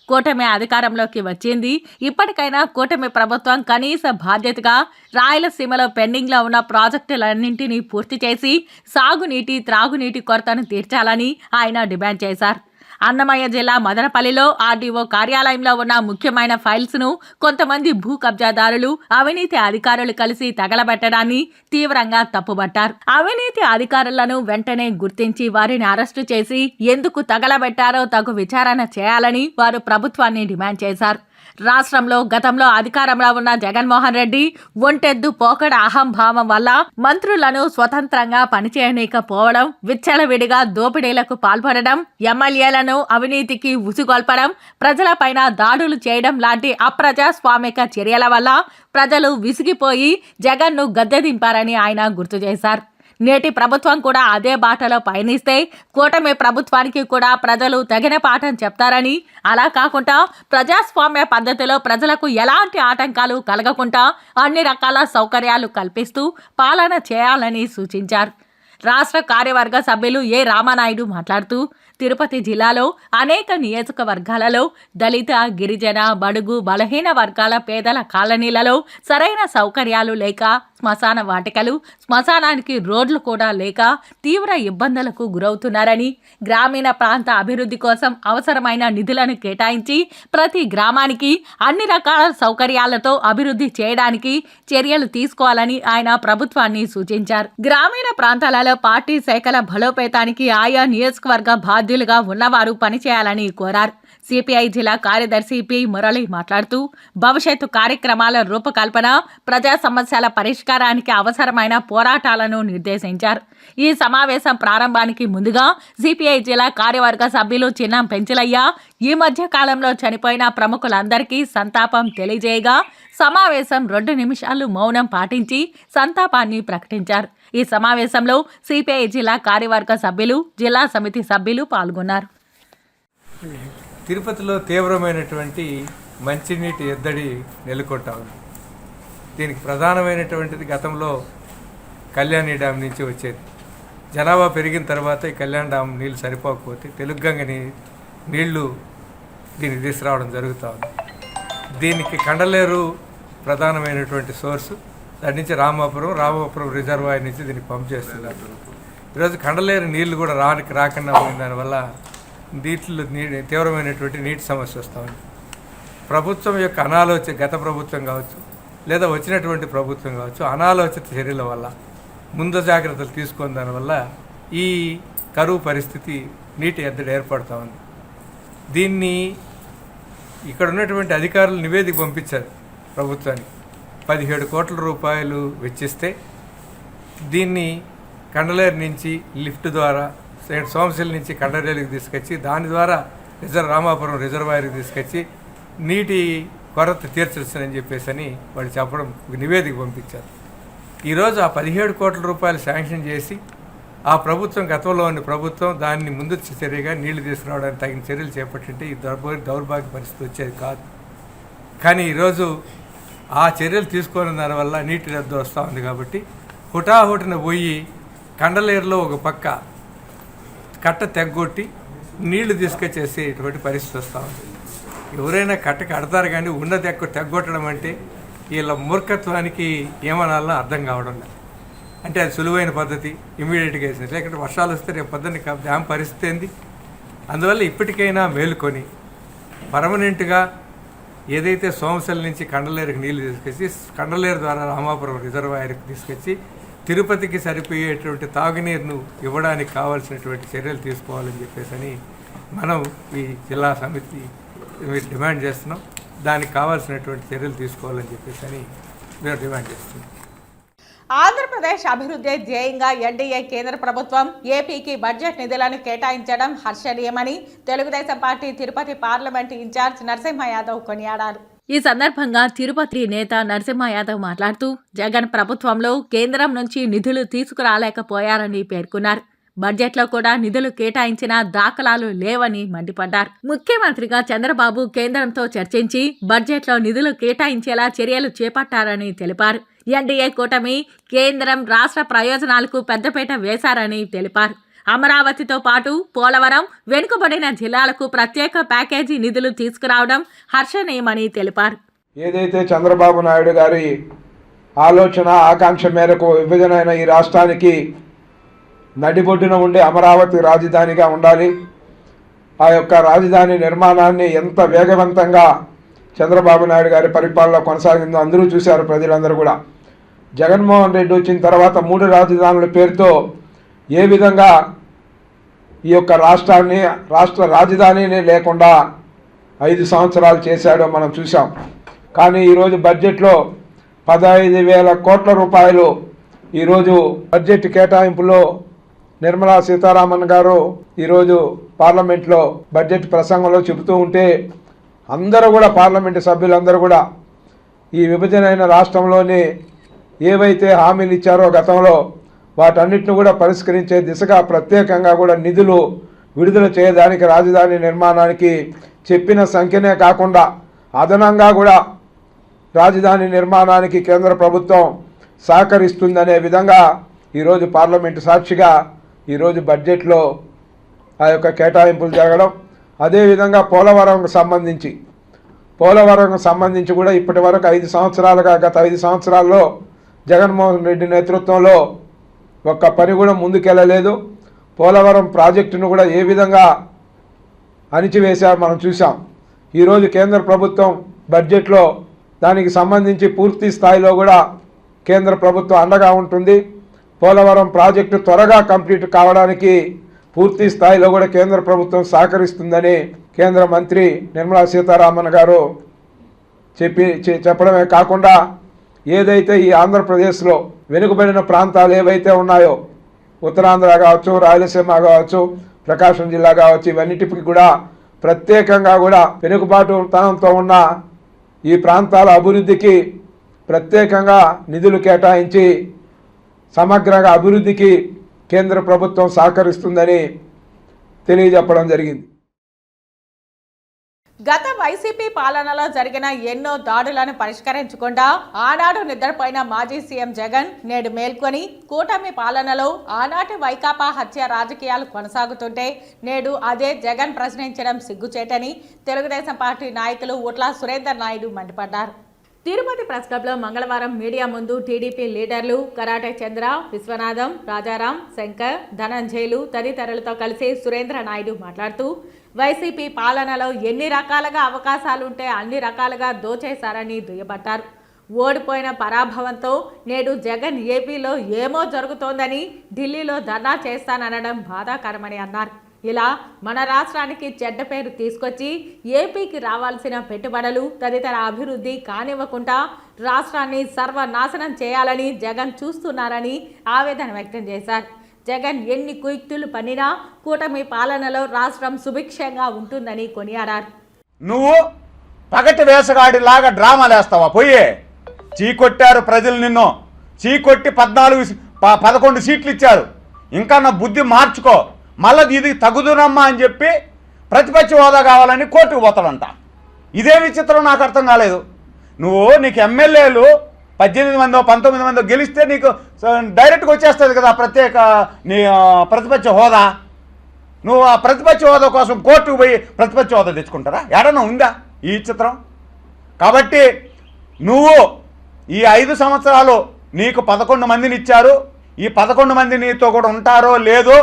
కూటమి అధికారంలోకి వచ్చింది. ఇప్పటికైనా కూటమి ప్రభుత్వం కనీస బాధ్యతగా రాయలసీమలో పెండింగ్లో ఉన్న ప్రాజెక్టులన్నింటినీ పూర్తి చేసి సాగునీటి, త్రాగునీటి కొరతను తీర్చాలని ఆయన డిమాండ్ చేశారు. అన్నమయ్య జిల్లా మదనపల్లిలో ఆర్డీఓ కార్యాలయంలో ఉన్న ముఖ్యమైన ఫైల్స్ ను కొంతమంది భూ కబ్జాదారులు, అవినీతి అధికారులు కలిసి తగలబెట్టడాన్ని తీవ్రంగా తప్పుబట్టారు. అవినీతి అధికారులను వెంటనే గుర్తించి వారిని అరెస్టు చేసి ఎందుకు తగలబెట్టారో తగు విచారణ చేయాలని వారు ప్రభుత్వాన్ని డిమాండ్ చేశారు. రాష్ట్రంలో గతంలో అధికారంలో ఉన్న జగన్మోహన్ రెడ్డి ఒంటెద్దు పోకడ అహంభావం వల్ల మంత్రులను స్వతంత్రంగా పనిచేయనీకపోవడం, విచ్చలవిడిగా దోపిడీలకు పాల్పడడం, ఎమ్మెల్యేలను అవినీతికి ఉసిగొల్పడం, ప్రజలపైన దాడులు చేయడం లాంటి అప్రజాస్వామిక చర్యల వల్ల ప్రజలు విసిగిపోయి జగన్ను గద్దెదింపారని ఆయన గుర్తు చేశారు. నేటి ప్రభుత్వం కూడా అదే బాటలో పయనిస్తే కూటమి ప్రభుత్వానికి కూడా ప్రజలు తగిన పాఠం చెప్తారని, అలా కాకుండా ప్రజాస్వామ్య పద్ధతిలో ప్రజలకు ఎలాంటి ఆటంకాలు కలగకుండా అన్ని రకాల సౌకర్యాలు కల్పిస్తూ పాలన చేయాలని సూచించారు. రాష్ట్ర కార్యవర్గ సభ్యులు ఏ రామానాయుడు మాట్లాడుతూ, తిరుపతి జిల్లాలో అనేక నియోజకవర్గాలలో దళిత, గిరిజన, బడుగు, బలహీన వర్గాల పేదల కాలనీలలో సరైన సౌకర్యాలు లేక, శ్మశాన వాటికలు, శ్మశానానికి రోడ్లు కూడా లేక తీవ్ర ఇబ్బందులకు గురవుతున్నారని, గ్రామీణ ప్రాంత అభివృద్ధి కోసం అవసరమైన నిధులను కేటాయించి ప్రతి గ్రామానికి అన్ని రకాల సౌకర్యాలతో అభివృద్ధి చేయడానికి చర్యలు తీసుకోవాలని ఆయన ప్రభుత్వాన్ని సూచించారు. గ్రామీణ ప్రాంతాలలో పార్టీ శాఖల బలోపేతానికి ఆయా నియోజకవర్గ బాధ్యులుగా ఉన్నవారు పనిచేయాలని కోరారు. సిపిఐ జిల్లా కార్యదర్శి పి మురళి మాట్లాడుతూ, భవిష్యత్తు కార్యక్రమాల రూపకల్పన, ప్రజా సమస్యల పరిష్కారానికి అవసరమైన పోరాటాలను నిర్దేశించారు. ఈ సమావేశం ప్రారంభానికి ముందుగా సిపిఐ జిల్లా కార్యవర్గ సభ్యులు చిన్నం పెంచలయ్య ఈ మధ్య కాలంలో చనిపోయిన ప్రముఖులందరికీ సంతాపం తెలియజేయగా సమావేశం 2 నిమిషాలు మౌనం పాటించి సంతాపాన్ని ప్రకటించారు. ఈ సమావేశంలో సిపిఐ జిల్లా కార్యవర్గ సభ్యులు, జిల్లా సమితి సభ్యులు పాల్గొన్నారు. తిరుపతిలో తీవ్రమైనటువంటి మంచినీటి ఎద్దడి నెలకొంటా ఉంది. దీనికి ప్రధానమైనటువంటిది గతంలో కళ్యాణి డ్యామ్ నుంచి వచ్చేది. జనాభా పెరిగిన తర్వాత ఈ కళ్యాణ్ డ్యామ్ నీళ్ళు సరిపోకపోతే తెలుగుగంగని నీళ్లు దీనికి తీసుకురావడం జరుగుతూ ఉంది. దీనికి కండలేరు ప్రధానమైనటువంటి సోర్సు. దాని నుంచి రామాపురం రిజర్వాయర్ నుంచి దీనికి పంప్ చేస్తున్నారు. ఈరోజు కండలేరు నీళ్లు కూడా రాకుండా పోయిన దానివల్ల నీటిలో తీవ్రమైనటువంటి నీటి సమస్య వస్తూ ఉంది. ప్రభుత్వం యొక్క అనాలోచిత, గత ప్రభుత్వం కావచ్చు లేదా వచ్చినటువంటి ప్రభుత్వం కావచ్చు, అనాలోచిత చర్యల వల్ల, ముందు జాగ్రత్తలు తీసుకున్న దానివల్ల ఈ కరువు పరిస్థితి, నీటి ఎద్దడి ఏర్పడుతూ ఉంది. దీన్ని ఇక్కడ ఉన్నటువంటి అధికారులు నివేదిక పంపించారు ప్రభుత్వానికి. 17 కోట్ల రూపాయలు వెచ్చిస్తే దీన్ని కండలేరు నుంచి లిఫ్ట్ ద్వారా సోమశిల నుంచి కండలేరుకి తీసుకొచ్చి దాని ద్వారా రామాపురం రిజర్వాయర్కి తీసుకొచ్చి నీటి కొరత తీర్చొచ్చని చెప్పేసి వాళ్ళు చెప్పడం, నివేదిక పంపించారు. ఈరోజు ఆ 17 కోట్ల రూపాయలు శాంక్షన్ చేసి ఆ ప్రభుత్వం, గతంలోని ప్రభుత్వం దాన్ని ముందు చర్యగా నీళ్లు తీసుకురావడానికి తగిన చర్యలు చేపట్టింటే ఈ దౌర్భాగ్య పరిస్థితి వచ్చేది కాదు. కానీ ఈరోజు ఆ చర్యలు తీసుకున్న దానివల్ల నీటి రద్దు వస్తూ ఉంది. కాబట్టి హుటాహుటిన పోయి కండలేరులో ఒక పక్క కట్ట తెగ్గొట్టి నీళ్లు తీసుకొచ్చేసి ఇటువంటి పరిస్థితి వస్తూ ఉంది. ఎవరైనా కట్ట కడతారు కానీ ఉన్న తెగ్గొట్టడం అంటే వీళ్ళ మూర్ఖత్వానికి ఏమనాలో అర్థం కావడం లేదు. అంటే అది సులువైన పద్ధతి, ఇమీడియట్గా వేసినట్టు. లేకపోతే వర్షాలు వస్తే రేపు పొద్దున్న డ్యామ్ పరిస్థితి ఏంది? అందువల్ల ఇప్పటికైనా మేలుకొని పర్మనెంట్గా ఏదైతే సోమశిల నుంచి కండలేరుకి నీళ్లు తీసుకొచ్చి కండలేరు ద్వారా రామాపురం రిజర్వాయర్కి తీసుకొచ్చి తిరుపతికి సరిపోయేటువంటి తాగునీరును ఇవ్వడానికి కావాల్సినటువంటి చర్యలు తీసుకోవాలని చెప్పేసి మనం ఈ జిల్లా సమితి డిమాండ్ చేస్తున్నాం. దానికి కావాల్సినటువంటి చర్యలు తీసుకోవాలని చెప్పేసి మేము డిమాండ్ చేస్తున్నాం. ఆంధ్రప్రదేశ్ అభివృద్ధి ధ్యేయంగా ఎన్డీఏ కేంద్ర ప్రభుత్వం ఏపీకి బడ్జెట్ నిధులను కేటాయించడం హర్షణీయమని Telugu Desam party Tirupati parliament incharge Narasimha Yadav కొనియాడారు. ఈ సందర్భంగా తిరుపతి నేత నరసింహ యాదవ్ మాట్లాడుతూ జగన్ ప్రభుత్వంలో కేంద్రం నుంచి నిధులు తీసుకురాలేకపోయారని పేర్కొన్నారు. బడ్జెట్లో కూడా నిధులు కేటాయించిన దాఖలాలు లేవని మండిపడ్డారు. ముఖ్యమంత్రిగా చంద్రబాబు కేంద్రంతో చర్చించి బడ్జెట్లో నిధులు కేటాయించేలా చర్యలు చేపట్టారని తెలిపారు. ఎన్డీఏ కూటమి కేంద్రం రాష్ట్ర ప్రయోజనాలకు పెద్దపీట వేశారని తెలిపారు. అమరావతితో పాటు పోలవరం, వెనుకబడిన జిల్లాలకు ప్రత్యేక ప్యాకేజీ నిధులు తీసుకురావడం హర్షణీయమని తెలిపారు. ఏదైతే చంద్రబాబు నాయుడు గారి ఆలోచన, ఆకాంక్ష మేరకు విభజన ఈ రాష్ట్రానికి నడిబొడ్డున ఉండే అమరావతి రాజధానిగా ఉండాలి. ఆ యొక్క రాజధాని నిర్మాణాన్ని ఎంత వేగవంతంగా చంద్రబాబు నాయుడు గారి పరిపాలన కొనసాగిందో అందరూ చూశారు, ప్రజలందరూ కూడా. జగన్మోహన్ రెడ్డి వచ్చిన తర్వాత 3 రాజధానుల పేరుతో ఏ విధంగా ఈ యొక్క రాష్ట్ర రాజధానిని లేకుండా 5 సంవత్సరాలు చేశాడో మనం చూసాం. కానీ ఈరోజు బడ్జెట్లో 15,000 కోట్ల రూపాయలు ఈరోజు బడ్జెట్ కేటాయింపులో నిర్మలా సీతారామన్ గారు ఈరోజు పార్లమెంట్లో బడ్జెట్ ప్రసంగంలో చెబుతూ ఉంటే అందరూ కూడా, పార్లమెంటు సభ్యులందరూ కూడా ఈ విభజన అయిన రాష్ట్రంలోని ఏవైతే హామీలు ఇచ్చారో గతంలో వాటన్నిటిని కూడా పరిష్కరించే దిశగా ప్రత్యేకంగా కూడా నిధులు విడుదల చేయడానికి, రాజధాని నిర్మాణానికి చెప్పిన సంఖ్యనే కాకుండా అదనంగా కూడా రాజధాని నిర్మాణానికి కేంద్ర ప్రభుత్వం సహకరిస్తుందనే విధంగా ఈరోజు పార్లమెంటు సాక్షిగా ఈరోజు బడ్జెట్లో ఆ యొక్క కేటాయింపులు జరగడం. అదేవిధంగా పోలవరంకు సంబంధించి కూడా ఇప్పటి వరకు 5 సంవత్సరాలుగా, గత 5 సంవత్సరాల్లో జగన్మోహన్ రెడ్డి నేతృత్వంలో ఒక్క పని కూడా ముందుకెళ్ళలేదు. పోలవరం ప్రాజెక్టును కూడా ఏ విధంగా అణిచివేశారో మనం చూసాం. ఈరోజు కేంద్ర ప్రభుత్వం బడ్జెట్లో దానికి సంబంధించి పూర్తి స్థాయిలో కూడా కేంద్ర ప్రభుత్వం అండగా ఉంటుంది. పోలవరం ప్రాజెక్టు త్వరగా కంప్లీట్ కావడానికి పూర్తి స్థాయిలో కూడా కేంద్ర ప్రభుత్వం సహకరిస్తుందని కేంద్ర మంత్రి నిర్మలా సీతారామన్ గారు చెప్పడమే కాకుండా ఏదైతే ఈ ఆంధ్రప్రదేశ్లో వెనుకబడిన ప్రాంతాలు ఏవైతే ఉన్నాయో, ఉత్తరాంధ్ర కావచ్చు, రాయలసీమ కావచ్చు, ప్రకాశం జిల్లా కావచ్చు, ఇవన్నిటికి కూడా ప్రత్యేకంగా కూడా వెనుకబాటుతనంతో ఉన్న ఈ ప్రాంతాల అభివృద్ధికి ప్రత్యేకంగా నిధులు కేటాయించి సమగ్ర అభివృద్ధికి కేంద్ర ప్రభుత్వం సహకరిస్తుందని తెలియజెప్పడం జరిగింది. గత వైసీపీ పాలనలో జరిగిన ఎన్నో దాడులను పరిష్కరించకుండా ఆనాడు నిద్రపోయిన మాజీ సీఎం జగన్ నేడు మేల్కొని కూటమి పాలనలో ఆనాటి వైకాపా హత్య రాజకీయాలు కొనసాగుతుంటే నేడు అదే జగన్ ప్రశ్నించడం సిగ్గుచేటని తెలుగుదేశం పార్టీ నాయకులు ఉట్ల సురేందర్ నాయుడు మండిపడ్డారు. తిరుపతి ప్రెస్ క్లబ్లో మంగళవారం మీడియా ముందు టీడీపీ లీడర్లు కరాటే చంద్ర, విశ్వనాథం, రాజారాం, శంకర్, ధనంజయులు తదితరులతో కలిసి సురేంద్ర నాయుడు మాట్లాడుతూ వైసీపీ పాలనలో ఎన్ని రకాలుగా అవకాశాలుంటే అన్ని రకాలుగా దోచేశారని దుయ్యబట్టారు. ఓడిపోయిన పరాభవంతో నేడు జగన్ ఏపీలో ఏమో జరుగుతోందని ఢిల్లీలో ధర్నా చేస్తాననడం బాధాకరమని అన్నారు. ఇలా మన రాష్ట్రానికి చెడ్డ పేరు తీసుకొచ్చి ఏపీకి రావాల్సిన పెట్టుబడులు తదితర అభివృద్ధి కానివ్వకుండా రాష్ట్రాన్ని సర్వనాశనం చేయాలని జగన్ చూస్తున్నారని ఆవేదన వ్యక్తం చేశారు. జగన్ ఎన్ని కుయుక్తులు పన్నినా కూటమి పాలనలో రాష్ట్రం సుభిక్షంగా ఉంటుందని కొనియాడారు. నువ్వు పగటి వేసగాడిలాగా డ్రామాలు వేస్తావా? పోయే చీకొట్టారు ప్రజలు, నిన్ను చీకొట్టి 11 సీట్లు ఇచ్చారు. ఇంకా నా బుద్ధి మార్చుకో, మళ్ళీ ఇది తగుదునమ్మా అని చెప్పి ప్రతిపక్ష హోదా కావాలని కోర్టుకు పోతాడంట. ఇదే విచిత్రం, నాకు అర్థం కాలేదు. నీకు ఎమ్మెల్యేలు 18 మందో 19 మందో గెలిస్తే నీకు డైరెక్ట్గా వచ్చేస్తుంది కదా నీ ప్రతిపక్ష హోదా. నువ్వు ఆ ప్రతిపక్ష హోదా కోసం కోర్టుకు పోయి ప్రతిపక్ష హోదా తెచ్చుకుంటారా? ఏడన్నా ఉందా ఈ చిత్రం? కాబట్టి నువ్వు ఈ 5 సంవత్సరాలు నీకు 11 మందిని ఇచ్చారు. ఈ 11 మంది నీతో కూడా ఉంటారో లేదో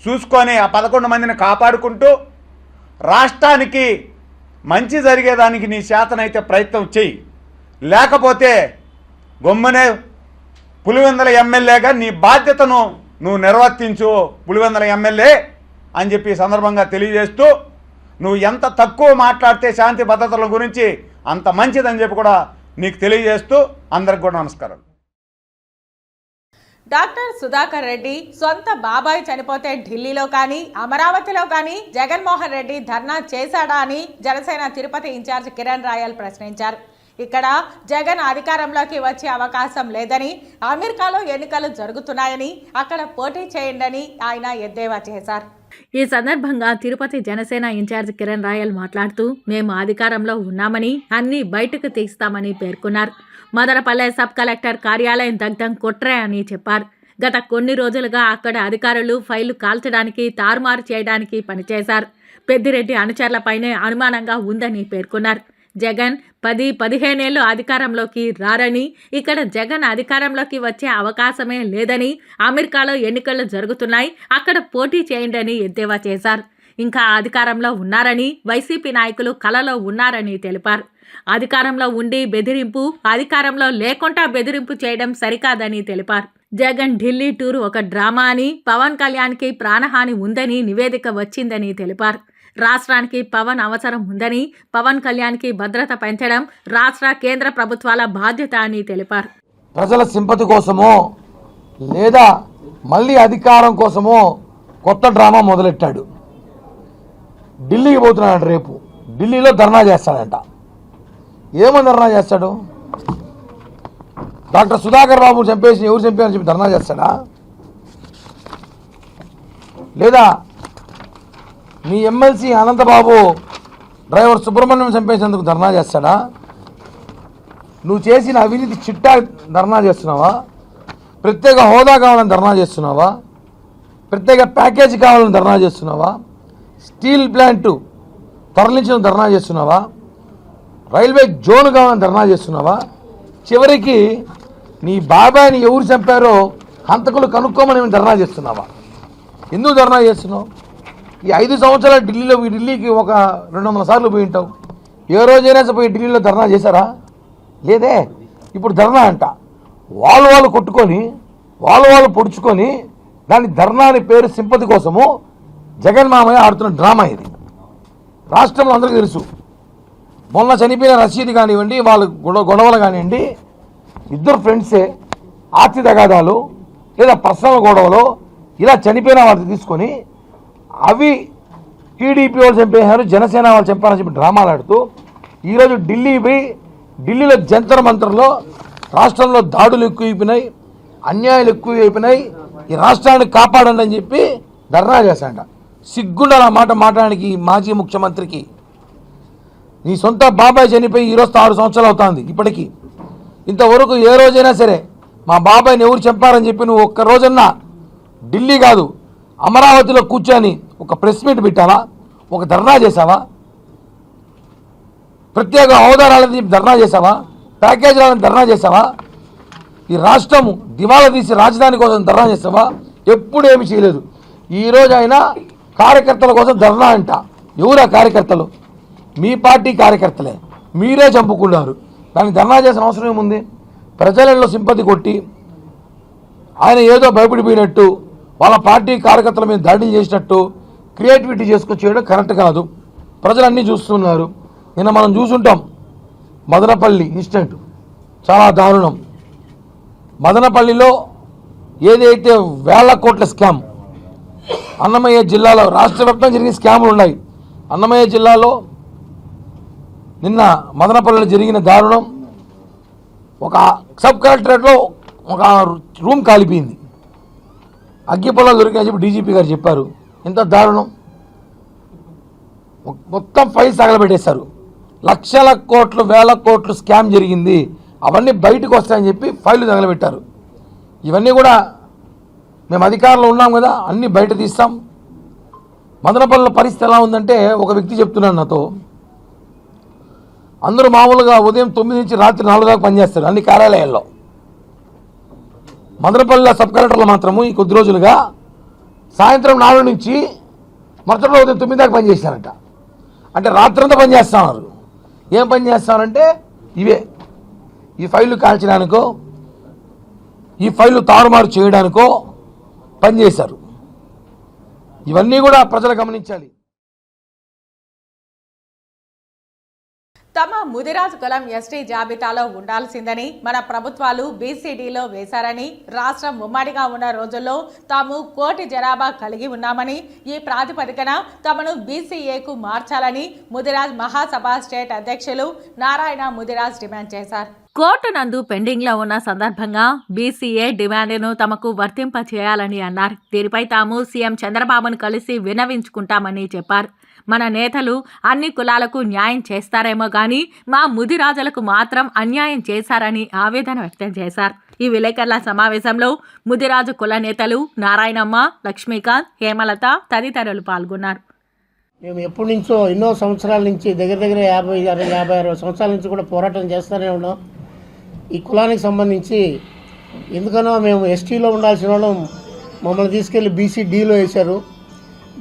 చూసుకొని ఆ 11 మందిని కాపాడుకుంటూ రాష్ట్రానికి మంచి జరిగేదానికి నీ చేతనైతే ప్రయత్నం చెయ్యి. లేకపోతే గొమ్మనే పులివెందుల ఎమ్మెల్యేగా నీ బాధ్యతను నువ్వు నిర్వర్తించు, పులివెందుల ఎమ్మెల్యే అని చెప్పి సందర్భంగా తెలియజేస్తూ, నువ్వు ఎంత తక్కువ మాట్లాడితే శాంతి భద్రతల గురించి అంత మంచిదని చెప్పి కూడా నీకు తెలియజేస్తూ అందరికి కూడా నమస్కారం. డాక్టర్ సుధాకర్ రెడ్డి సొంత బాబాయ్ చనిపోతే ఢిల్లీలో కానీ అమరావతిలో కానీ జగన్మోహన్ రెడ్డి ధర్నా చేశాడా అని జనసేన తిరుపతి ఇన్ఛార్జ్ కిరణ్ రాయల్ ప్రశ్నించారు. ఇక్కడ జగన్ అధికారంలోకి వచ్చే అవకాశం లేదని, అమెరికాలో ఎన్నికలు జరుగుతున్నాయని అక్కడ పోటీ చేయండి ఆయన ఎద్దేవా చేశారు. ఈ సందర్భంగా తిరుపతి జనసేన ఇన్ఛార్జ్ కిరణ్ రాయల్ మాట్లాడుతూ మేము అధికారంలో ఉన్నామని అన్ని బయటకు తీస్తామని పేర్కొన్నారు. మదనపల్లె సబ్ కలెక్టర్ కార్యాలయం దగ్ధం కుట్రే అని చెప్పారు. గత కొన్ని రోజులుగా అక్కడ అధికారులు ఫైళ్లు కాల్చడానికి, తారుమారు చేయడానికి పనిచేశారు. పెద్దిరెడ్డి అనుచరులపైనే అనుమానంగా ఉందని పేర్కొన్నారు. జగన్ 10-15 ఏళ్లు అధికారంలోకి రారని, ఇక్కడ జగన్ అధికారంలోకి వచ్చే అవకాశమే లేదని, అమెరికాలో ఎన్నికలు జరుగుతున్నాయి, అక్కడ పోటీ చేయండి ఎద్దేవా చేశారు. ఇంకా అధికారంలో ఉన్నారని, వైసీపీ నాయకులు కలలో ఉన్నారని తెలిపారు. అధికారంలో ఉండి బెదిరింపు, అధికారంలో లేకుండా బెదిరింపు చేయడం సరికాదని తెలిపారు. జగన్ ఢిల్లీ టూర్ ఒక డ్రామా అని, పవన్ కళ్యాణ్కి ప్రాణహాని ఉందని నివేదిక వచ్చిందని తెలిపారు. రాష్ట్రానికి పవన్ అవసరం ఉందని, పవన్ కళ్యాణ్కి భద్రత పెంచడం రాష్ట్ర కేంద్ర ప్రభుత్వాల బాధ్యత అని తెలిపారు. ప్రజల సింపతి కోసమో లేదా మళ్ళీ అధికారం కోసమో కొత్త డ్రామా మొదలెట్టాడు. ఢిల్లీకి పోతున్నాడు, రేపు ఢిల్లీలో ధర్నా చేస్తాడంట. ఏమని ధర్నా చేస్తాడు? డాక్టర్ సుధాకర్ బాబు చంపేసి ఎవరు చంపారని చెప్పి ధర్నా చేస్తాడా? లేదా మీ ఎమ్మెల్సీ అనంతబాబు డ్రైవర్ సుబ్రహ్మణ్యం చంపేసేందుకు ధర్నా చేస్తాడా? నువ్వు చేసిన అవినీతి చిట్టా ధర్నా చేస్తున్నావా? ప్రత్యేక హోదా కావాలని ధర్నా చేస్తున్నావా? ప్రత్యేక ప్యాకేజీ కావాలని ధర్నా చేస్తున్నావా? స్టీల్ ప్లాంటు తరలించిన ధర్నా చేస్తున్నావా? రైల్వే జోన్ కావాలని ధర్నా చేస్తున్నావా? చివరికి నీ బాబాయిని ఎవరు చంపారో హంతకులు కనుక్కోమని ధర్నా చేస్తున్నావా? ఎందుకు ధర్నా చేస్తున్నావు? ఈ 5 సంవత్సరాలు ఢిల్లీకి ఒక 200 సార్లు పోయి ఉంటావు. ఏ రోజైనా పోయి ఢిల్లీలో ధర్నా చేశారా? లేదే. ఇప్పుడు ధర్నా అంట. వాళ్ళు కొట్టుకొని, వాళ్ళు పొడుచుకొని, దాని ధర్నా అని పేరు సింపతి కోసము జగన్ మామయ్య ఆడుతున్న డ్రామా ఇది. రాష్ట్రంలో అందరికీ తెలుసు. మొన్న చనిపోయిన రషీద్ కానివ్వండి, వాళ్ళ గొడవలు కానివ్వండి, ఇద్దరు ఫ్రెండ్సే ఆస్తి తగాదాలు లేదా పర్సనల్ గొడవలు ఇలా చనిపోయిన వాళ్ళని తీసుకొని అవి టీడీపీ వాళ్ళు చంపేశారు, జనసేన వాళ్ళు చంపారని చెప్పి డ్రామాలు ఆడుతూ ఈరోజు ఢిల్లీలో జంతర్ మంతర్లో రాష్ట్రంలో దాడులు ఎక్కువైపోయినాయి, అన్యాయాలు ఎక్కువ అయిపోయినాయి, ఈ రాష్ట్రాన్ని కాపాడండి అని చెప్పి ధర్నా చేశాంట. సిగ్గుండాలి ఆ మాట మాట్లాడడానికి మాజీ ముఖ్యమంత్రికి. నీ సొంత బాబాయ్ చనిపోయి ఈరోజు 6 సంవత్సరాలు అవుతుంది. ఇప్పటికీ ఇంతవరకు ఏ రోజైనా సరే మా బాబాయ్ని ఎవరు చంపారని చెప్పి నువ్వు ఒక్క రోజన్నా ఢిల్లీ కాదు అమరావతిలో కూర్చొని ఒక ప్రెస్ మీట్ పెట్టావా? ఒక ధర్నా చేసావా? ప్రత్యేక హోదాలని ధర్నా చేసావా? ప్యాకేజీలను ధర్నా చేసావా? ఈ రాష్ట్రం దివాలా తీసి రాజధాని కోసం ధర్నా చేసావా? ఎప్పుడు ఏమి చేయలేదు. ఈరోజు అయినా కార్యకర్తల కోసం ధర్నా అంట. ఎవరా కార్యకర్తలు? మీ పార్టీ కార్యకర్తలే, మీరే చంపుకున్నారు. దానికి ధర్నా చేసిన అవసరం ఏముంది? ప్రజలలో సింపతి కొట్టి ఆయన ఏదో భయపడిపోయినట్టు వాళ్ళ పార్టీ కార్యకర్తల మీద దాడులు చేసినట్టు క్రియేటివిటీ చేసుకొని చేయడం కరెక్ట్ కాదు. ప్రజలన్నీ చూస్తున్నారు. నిన్న మనం చూసుంటాం మదనపల్లి ఇన్సిడెంట్, చాలా దారుణం. మదనపల్లిలో ఏదైతే వేల కోట్ల స్కామ్, అన్నమయ్య జిల్లాలో రాష్ట్ర వ్యాప్తంగా జరిగిన స్కాములు ఉన్నాయి. అన్నమయ్య జిల్లాలో నిన్న మదనపల్లిలో జరిగిన దారుణం. ఒక సబ్ కలెక్టరేట్లో ఒక రూమ్ కాలిపోయింది, అగ్గిపొలాలు దొరికినాయని చెప్పి డీజీపీ గారు చెప్పారు. ఎంత దారుణం! మొత్తం ఫైల్స్ తగలబెట్టేశారు. లక్షల కోట్లు వేల కోట్లు స్కామ్ జరిగింది, అవన్నీ బయటకు వస్తాయని చెప్పి ఫైళ్లు తగలబెట్టారు. ఇవన్నీ కూడా మేము అధికారంలో ఉన్నాం కదా, అన్నీ బయట తీస్తాం. మదనపల్లిలో పరిస్థితి ఎలా ఉందంటే, ఒక వ్యక్తి చెప్తున్నాను నాతో, అందరూ మామూలుగా ఉదయం 9 నుంచి రాత్రి 4 దాకా పనిచేస్తారు అన్ని కార్యాలయాల్లో. మదనపల్లిలో సబ్ కలెక్టర్లు మాత్రము ఈ కొద్ది రోజులుగా సాయంత్రం 4 నుంచి మొదటి ఉదయం 9 దాకా పనిచేస్తారంట. అంటే రాత్రంతా పనిచేస్తున్నారు. ఏం పని చేస్తారంటే ఇవే, ఈ ఫైళ్ళు కాల్చడానికో ఈ ఫైళ్ళు తారుమారు చేయడానికో పనిచేశారు. ఇవన్నీ కూడా ప్రజలు గమనించాలి. తమ ముదిరాజు కులం ఎస్టీ జాబితాలో ఉండాల్సిందని మన ప్రభుత్వాలు బీసీడీలో వేశారని, రాష్ట్రం ఉమ్మడిగా ఉన్న రోజుల్లో తాము 1 కోటి జనాభా కలిగి ఉన్నామని, ఈ ప్రాతిపదికన తమను బీసీఏకు మార్చాలని ముదిరాజ్ మహాసభ స్టేట్ అధ్యక్షులు నారాయణ ముదిరాజ్ డిమాండ్ చేశారు. కోర్టు నందు పెండింగ్ లో ఉన్న సందర్భంగా బీసీఏ డిమాండ్ను తమకు వర్తింప చేయాలని అన్నారు. దీనిపై తాము సీఎం చంద్రబాబును కలిసి విన్నవించుకుంటామని చెప్పారు. మన నేతలు అన్ని కులాలకు న్యాయం చేస్తారేమో కానీ మా ముదిరాజులకు మాత్రం అన్యాయం చేశారని ఆవేదన వ్యక్తం చేశారు. ఈ విలేకరుల సమావేశంలో ముదిరాజు కుల నేతలు నారాయణమ్మ, లక్ష్మీకాంత్, హేమలత తదితరులు పాల్గొన్నారు. మేము ఎప్పటి నుంచో ఎన్నో సంవత్సరాల నుంచి దగ్గర 56 సంవత్సరాల నుంచి కూడా పోరాటం చేస్తూనే ఉన్నాం. ఈ కులానికి సంబంధించి ఎందుకనో మేము ఎస్టీలో ఉండాల్సిన వాళ్ళం మమ్మల్ని తీసుకెళ్ళి బీసీడీలో వేశారు.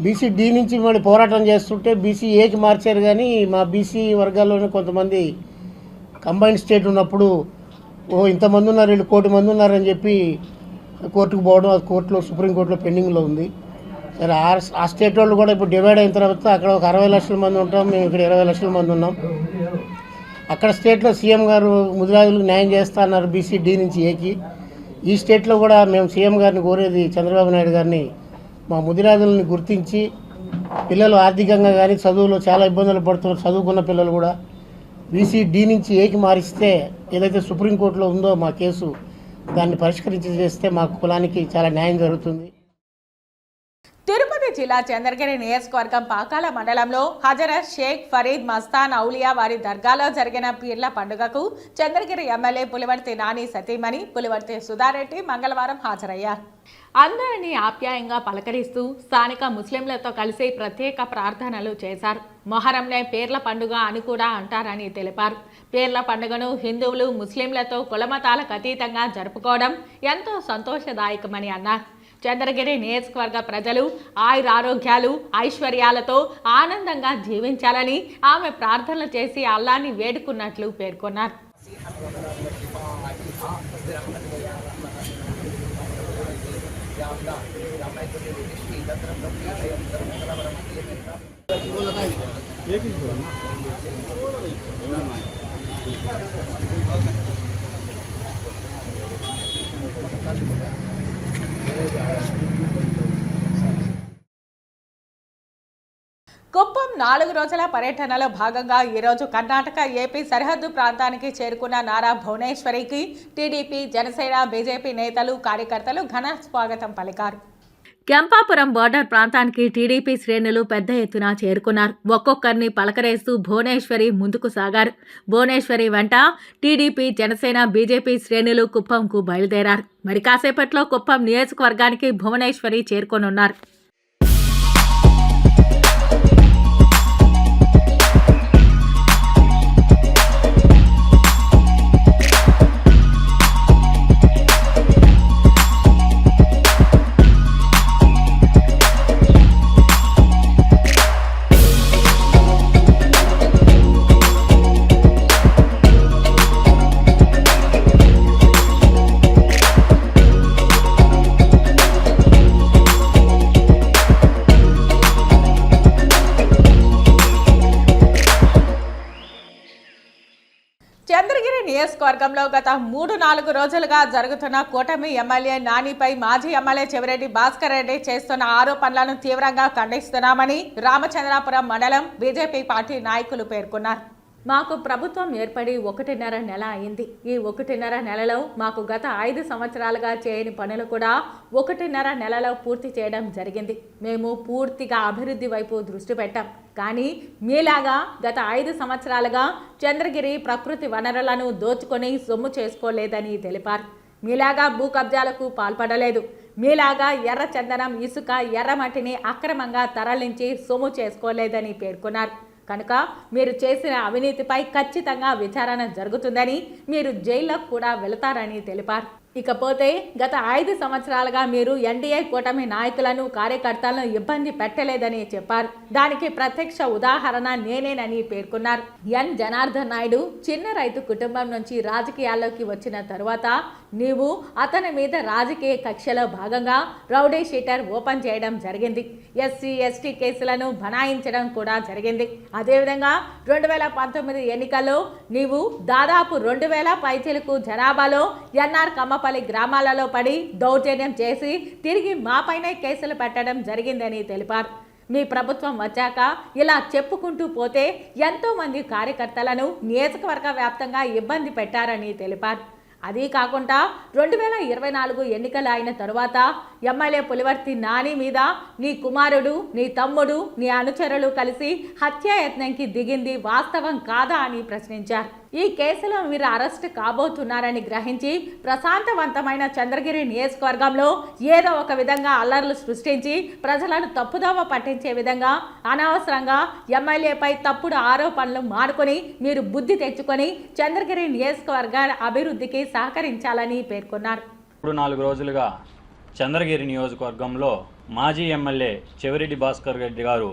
బీసీడీ నుంచి మళ్ళీ పోరాటం చేస్తుంటే బీసీఏకి మార్చారు. కానీ మా బీసీ వర్గాల్లోనే కొంతమంది కంబైన్డ్ స్టేట్ ఉన్నప్పుడు ఇంతమంది ఉన్నారు, వీళ్ళు 1 కోటి మంది ఉన్నారని చెప్పి కోర్టుకు పోవడం, అది కోర్టులో సుప్రీంకోర్టులో పెండింగ్లో ఉంది. సరే ఆ స్టేట్ వాళ్ళు కూడా ఇప్పుడు డివైడ్ అయిన తర్వాత అక్కడ ఒక 60 లక్షల మంది ఉంటాం, మేము ఇక్కడ 20 లక్షల మంది ఉన్నాం. అక్కడ స్టేట్లో సీఎం గారు ముదిరాజులకు న్యాయం చేస్తా అన్నారు బీసీడీ నుంచి ఏకి. ఈ స్టేట్లో కూడా మేము సీఎం గారిని కోరేది చంద్రబాబు నాయుడు గారిని, మా ముదిరాజులని గుర్తించి పిల్లలు ఆర్థికంగా కానీ చదువులో చాలా ఇబ్బందులు పడుతున్నారు, చదువుకున్న పిల్లలు కూడా బీసీడీ నుంచి ఏకి మారిస్తే ఏదైతే సుప్రీంకోర్టులో ఉందో మా కేసు దాన్ని పరిష్కరించి చేస్తే మా కులానికి చాలా న్యాయం జరుగుతుంది. తిరుపతి జిల్లా చంద్రగిరి నియోజకవర్గం పాకాల మండలంలో హజరత్ షేక్ ఫరీద్ మస్తాన్ ఔలియా వారి దర్గాలో జరిగిన పీర్ల పండుగకు చంద్రగిరి ఎమ్మెల్యే పులివర్తి నాని సతీమణి పులివర్తి సుధారెడ్డి మంగళవారం హాజరయ్యారు. అందరినీ ఆప్యాయంగా పలకరిస్తూ స్థానిక ముస్లింలతో కలిసి ప్రత్యేక ప్రార్థనలు చేశారు. మొహరంనే పీర్ల పండుగ అని కూడా అంటారని తెలిపారు. పీర్ల పండుగను హిందువులు ముస్లింలతో కులమతాలకు అతీతంగా జరుపుకోవడం ఎంతో సంతోషదాయకమని అన్నారు. చంద్రగిరి నియోజకవర్గ ప్రజలు ఆయురారోగ్యాలు ఐశ్వర్యాలతో ఆనందంగా జీవించాలని ఆమె ప్రార్థనలు చేసి అల్లాని వేడుకున్నట్లు పేర్కొన్నారు. కుప్పం 4 రోజుల పర్యటనలో భాగంగా ఈరోజు కర్ణాటక ఏపీ సరిహద్దు ప్రాంతానికి చేరుకున్న నారా భువనేశ్వరికి టీడీపీ, జనసేన, బీజేపీ నేతలు, కార్యకర్తలు ఘన స్వాగతం పలికారు. కెంపాపురం బోర్డర్ ప్రాంతానికి టీడీపీ శ్రేణులు పెద్ద ఎత్తున చేరుకున్నారు. ఒక్కొక్కరిని పలకరేస్తూ భువనేశ్వరి ముందుకు సాగారు. భువనేశ్వరి వెంట టీడీపీ, జనసేన, బీజేపీ శ్రేణులు కుప్పంకు బయలుదేరారు. మరి కాసేపట్లో కుప్పం నియోజకవర్గానికి భువనేశ్వరి చేరుకోనున్నారు. చంద్రగిరి నియోజకవర్గంలో గత 3-4 రోజులుగా జరుగుతున్న కూటమి ఎమ్మెల్యే నానిపై మాజీ ఎమ్మెల్యే చెవిరెడ్డి భాస్కర్ రెడ్డి చేస్తున్న ఆరోపణలను తీవ్రంగా ఖండిస్తున్నామని రామచంద్రాపురం మండలం బీజేపీ పార్టీ నాయకులు పేర్కొన్నారు. మాకు ప్రభుత్వం ఏర్పడి 1.5 నెల అయింది. ఈ 1.5 నెలలో మాకు గత 5 సంవత్సరాలుగా చేయని పనులు కూడా 1.5 నెలలో పూర్తి చేయడం జరిగింది. మేము పూర్తిగా అభివృద్ధి వైపు దృష్టి పెట్టాం. కానీ మీలాగా గత 5 సంవత్సరాలుగా చంద్రగిరి ప్రకృతి వనరులను దోచుకొని సొమ్ము చేసుకోలేదని తెలిపారు. మీలాగా భూ కబ్జాలకు పాల్పడలేదు. మీలాగా ఎర్ర చందనం, ఇసుక, ఎర్రమట్టిని అక్రమంగా తరలించి సొమ్ము చేసుకోలేదని పేర్కొన్నారు. కనుక మీరు చేసిన అవినీతిపై ఖచ్చితంగా విచారణ జరుగుతుందని, మీరు జైల్లోకి కూడా వెళతారని తెలిపారు. ఇకపోతే గత 5 సంవత్సరాలుగా మీరు ఎన్డీఏ కూటమి నాయకులను, కార్యకర్తలను ఇబ్బంది పెట్టలేదని చెప్పారు. దానికి ప్రత్యక్ష ఉదాహరణ నేనేనని పేర్కొన్నారు. ఎన్ జనార్దన్ నాయుడు చిన్న రైతు కుటుంబం నుంచి రాజకీయాల్లోకి వచ్చిన తరువాత నీవు అతని మీద రాజకీయ కక్షలో భాగంగా రౌడీ షీటర్ ఓపెన్ చేయడం జరిగింది. ఎస్సీ, ఎస్టీ కేసులను బనాయించడం కూడా జరిగింది. అదేవిధంగా 2019 ఎన్నికల్లో నీవు దాదాపు 2000 పైచిలకు జనాభాలో ఎన్ఆర్ కమ్మపల్లి గ్రామాలలో పడి దౌర్జన్యం చేసి తిరిగి మాపైనే కేసులు పెట్టడం జరిగిందని తెలిపారు. మీ ప్రభుత్వం వచ్చాక ఇలా చెప్పుకుంటూ పోతే ఎంతో మంది కార్యకర్తలను నియోజకవర్గ వ్యాప్తంగా ఇబ్బంది పెట్టారని తెలిపారు. అదీ కాకుండా 2024 ఎన్నికలు అయిన తరువాత ఎమ్మెల్యే పులివర్తి నాని మీద నీ కుమారుడు, నీ తమ్ముడు, నీ అనుచరులు కలిసి హత్యాయత్నంకి దిగింది వాస్తవం కాదా అని ప్రశ్నించారు. ఈ కేసులో మీరు అరెస్ట్ కాబోతున్నారని గ్రహించి ప్రశాంతవంతమైన చంద్రగిరి నియోజకవర్గంలో ఏదో ఒక విధంగా అల్లర్లు సృష్టించి ప్రజలను తప్పుదోవ పట్టించే విధంగా అనవసరంగా ఎమ్మెల్యేపై తప్పుడు ఆరోపణలు మానుకొని మీరు బుద్ధి తెచ్చుకొని చంద్రగిరి నియోజకవర్గ అభివృద్ధికి సహకరించాలని పేర్కొన్నారు. 4 రోజులుగా చంద్రగిరి నియోజకవర్గంలో మాజీ ఎమ్మెల్యే చెవిరెడ్డి భాస్కర్ రెడ్డి గారు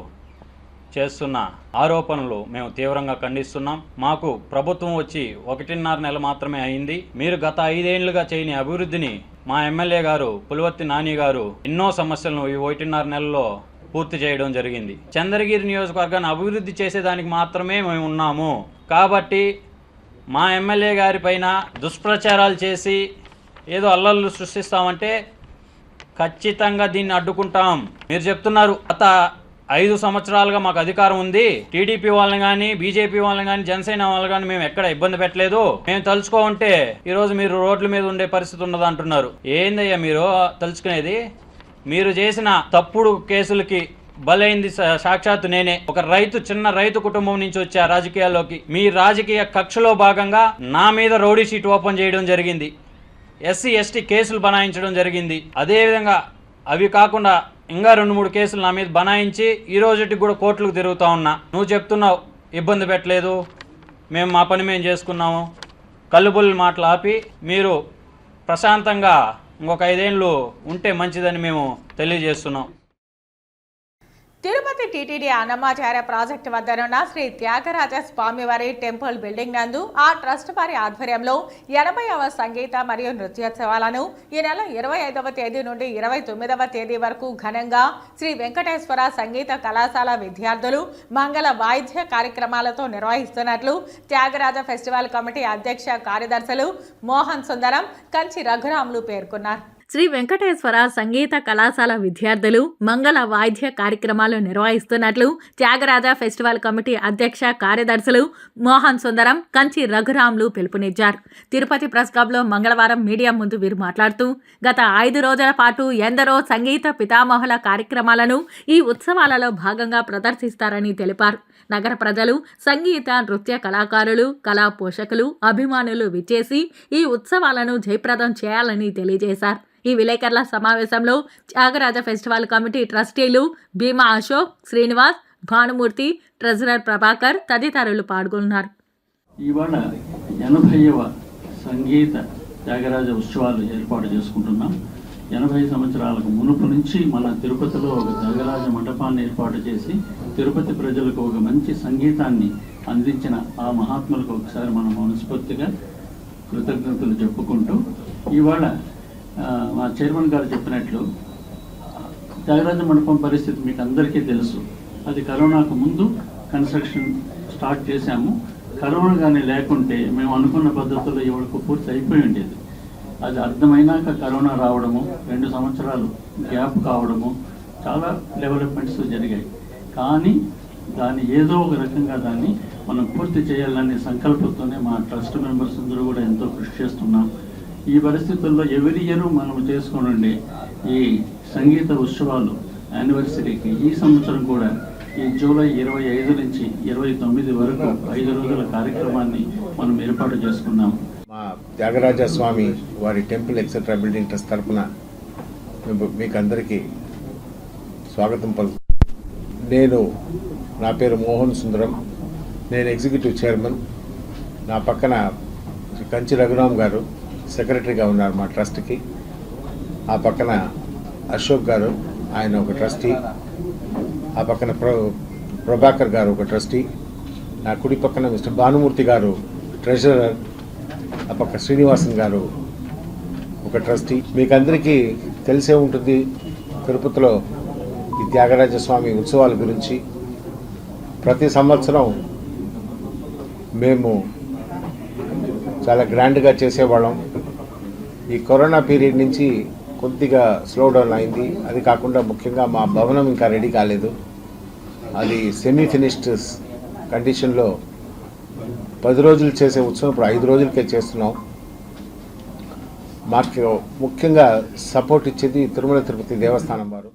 చేస్తున్న ఆరోపణలు మేము తీవ్రంగా ఖండిస్తున్నాం. మాకు ప్రభుత్వం వచ్చి 1.5 నెల మాత్రమే అయింది. మీరు గత 5 ఏళ్లుగా చేయని అభివృద్ధిని మా ఎమ్మెల్యే గారు పులివర్తి నాని గారు ఎన్నో సమస్యలను ఈ 1.5 నెలలో పూర్తి చేయడం జరిగింది. చంద్రగిరి నియోజకవర్గాన్ని అభివృద్ధి చేసేదానికి మాత్రమే మేము ఉన్నాము. కాబట్టి మా ఎమ్మెల్యే గారి పైన దుష్ప్రచారాలు చేసి ఏదో అల్లర్లు సృష్టిస్తామంటే ఖచ్చితంగా దీన్ని అడ్డుకుంటాం. మీరు చెప్తున్నారు గత 5 సంవత్సరాలుగా మాకు అధికారం ఉంది, టీడీపీ వాళ్ళని కానీ, బీజేపీ వాళ్ళని కానీ, జనసేన వాళ్ళని కానీ మేము ఎక్కడ ఇబ్బంది పెట్టలేదు, మేము తలుచుకోమంటే ఈరోజు మీరు రోడ్ల మీద ఉండే పరిస్థితి ఉండదు అంటున్నారు. ఏందయ్యా మీరు తలుచుకునేది? మీరు చేసిన తప్పుడు కేసులకి బలైంది సాక్షాత్తు నేనే. ఒక చిన్న రైతు కుటుంబం నుంచి వచ్చే రాజకీయాల్లోకి మీ రాజకీయ కక్షలో భాగంగా నా మీద రౌడీ షీట్ ఓపెన్ చేయడం జరిగింది. ఎస్సీ, ఎస్టీ కేసులు బనాయించడం జరిగింది. అదేవిధంగా అవి కాకుండా ఇంకా 2-3 కేసులు నా మీద బనాయించి ఈ రోజుకి కూడా కోర్టులకు తిరుగుతూ ఉన్నా. నువ్వు చెప్తున్నావు ఇబ్బంది పెట్టలేదు, మేము మా పని మేము చేసుకున్నాము. కల్లుబుల్లి మాటలు ఆపి మీరు ప్రశాంతంగా ఇంకొక 5 ఏళ్ళు ఉంటే మంచిదని మేము తెలియజేస్తున్నాం. తిరుపతి టీటీడీ అన్నమాచార్య ప్రాజెక్టు వద్దనున్న శ్రీ త్యాగరాజ స్వామివారి టెంపుల్ బిల్డింగ్ నందు ఆ ట్రస్ట్ వారి ఆధ్వర్యంలో 80వ సంగీత మరియు నృత్యోత్సవాలను ఈ నెల 25వ తేదీ నుండి 29వ తేదీ వరకు ఘనంగా శ్రీ వెంకటేశ్వర సంగీత కళాశాల విద్యార్థులు మంగళ వాయిద్య కార్యక్రమాలతో నిర్వహిస్తున్నట్లు త్యాగరాజ ఫెస్టివల్ కమిటీ అధ్యక్ష కార్యదర్శులు మోహన్ సుందరం, కంచి రఘురాములు పేర్కొన్నారు. శ్రీ వెంకటేశ్వర సంగీత కళాశాల విద్యార్థులు మంగళ వాయిద్య కార్యక్రమాలు నిర్వహిస్తున్నట్లు త్యాగరాజ ఫెస్టివల్ కమిటీ అధ్యక్ష కార్యదర్శులు మోహన్ సుందరం, కంచి రఘురాములు పిలుపునిచ్చారు. తిరుపతి ప్రెస్ క్లబ్లో మంగళవారం మీడియా ముందు వీరు మాట్లాడుతూ గత 5 రోజుల పాటు ఎందరో సంగీత పితామహుల కార్యక్రమాలను ఈ ఉత్సవాలలో భాగంగా ప్రదర్శిస్తారని తెలిపారు. నగర ప్రజలు, సంగీత నృత్య కళాకారులు, కళా పోషకులు, అభిమానులు విచ్చేసి ఈ ఉత్సవాలను జయప్రదం చేయాలని తెలియజేశారు. ఈ విలేకరుల సమావేశంలో త్యాగరాజ ఫెస్టివల్ కమిటీ ట్రస్టీలు భీమా అశోక్, శ్రీనివాస్, భానుమూర్తి, ట్రెజరర్ ప్రభాకర్ తదితరులు పాల్గొన్నారు. ఇవాళ 80వ సంగీత త్యాగరాజ ఉత్సవాలు ఏర్పాటు చేసుకుంటున్నాం. 80 సంవత్సరాలకు మునుపు నుంచి మన తిరుపతిలో ఒక త్యాగరాజ మండపాన్ని ఏర్పాటు చేసి తిరుపతి ప్రజలకు ఒక మంచి సంగీతాన్ని అందించిన ఆ మహాత్ములకు ఒకసారి మనం మనస్ఫూర్తిగా కృతజ్ఞతలు చెప్పుకుంటూ, ఇవాళ మా చైర్మన్ గారు చెప్పినట్లు త్యాగరాజ మండపం పరిస్థితి మీకు అందరికీ తెలుసు. అది కరోనాకు ముందు కన్స్ట్రక్షన్ స్టార్ట్ చేశాము. కరోనా కానీ లేకుంటే మేము అనుకున్న పద్ధతుల్లో ఇవాళకు పూర్తి అయిపోయి ఉండేది. అది అర్థమైనాక కరోనా రావడము, 2 సంవత్సరాలు గ్యాప్ కావడము, చాలా డెవలప్మెంట్స్ జరిగాయి. కానీ దాన్ని ఏదో ఒక రకంగా దాన్ని మనం పూర్తి చేయాలనే సంకల్పంతోనే మా ట్రస్ట్ మెంబర్స్ అందరూ కూడా ఎంతో కృషి చేస్తున్నాం. ఈ పరిస్థితుల్లో ఎవరి ఇయర్ మనం చేసుకుని ఈ సంగీత ఉత్సవాలు యానివర్సరీకి ఈ సంవత్సరం కూడా ఈ జూలై 25 నుంచి 29 వరకు 5 రోజుల కార్యక్రమాన్ని మనం ఏర్పాటు చేసుకున్నాం. మా త్యాగరాజ స్వామి వారి టెంపుల్ ఎక్సెట్రా బిల్డింగ్ ట్రస్ట్ తరఫున మీకు అందరికీ స్వాగతం పలుకు. నా పేరు మోహన్ సుందరం, నేను ఎగ్జిక్యూటివ్ చైర్మన్. నా పక్కన కంచి రఘురామ్ గారు సెక్రటరీగా ఉన్నారు మా ట్రస్ట్కి. ఆ పక్కన అశోక్ గారు, ఆయన ఒక ట్రస్టీ. ఆ పక్కన ప్రభాకర్ గారు ఒక ట్రస్టీ. నా కుడి పక్కన మిస్టర్ భానుమూర్తి గారు ట్రెజరర్. ఆ పక్క శ్రీనివాసన్ గారు ఒక ట్రస్టీ. మీకు అందరికీ తెలిసే ఉంటుంది తిరుపతిలో ఈ త్యాగరాజ స్వామి ఉత్సవాల గురించి. ప్రతి సంవత్సరం మేము చాలా గ్రాండ్గా చేసేవాళ్ళం. ఈ కరోనా పీరియడ్ నుంచి కొద్దిగా స్లో డౌన్ అయింది. అది కాకుండా ముఖ్యంగా మా భవనం ఇంకా రెడీ కాలేదు. అది సెమీ ఫినిష్డ్ కండిషన్లో 10 రోజులు చేసే ఉత్సవం ఇప్పుడు 5 రోజులకే చేస్తున్నాం. మాకు ముఖ్యంగా సపోర్ట్ ఇచ్చేది తిరుమల తిరుపతి దేవస్థానం వారు.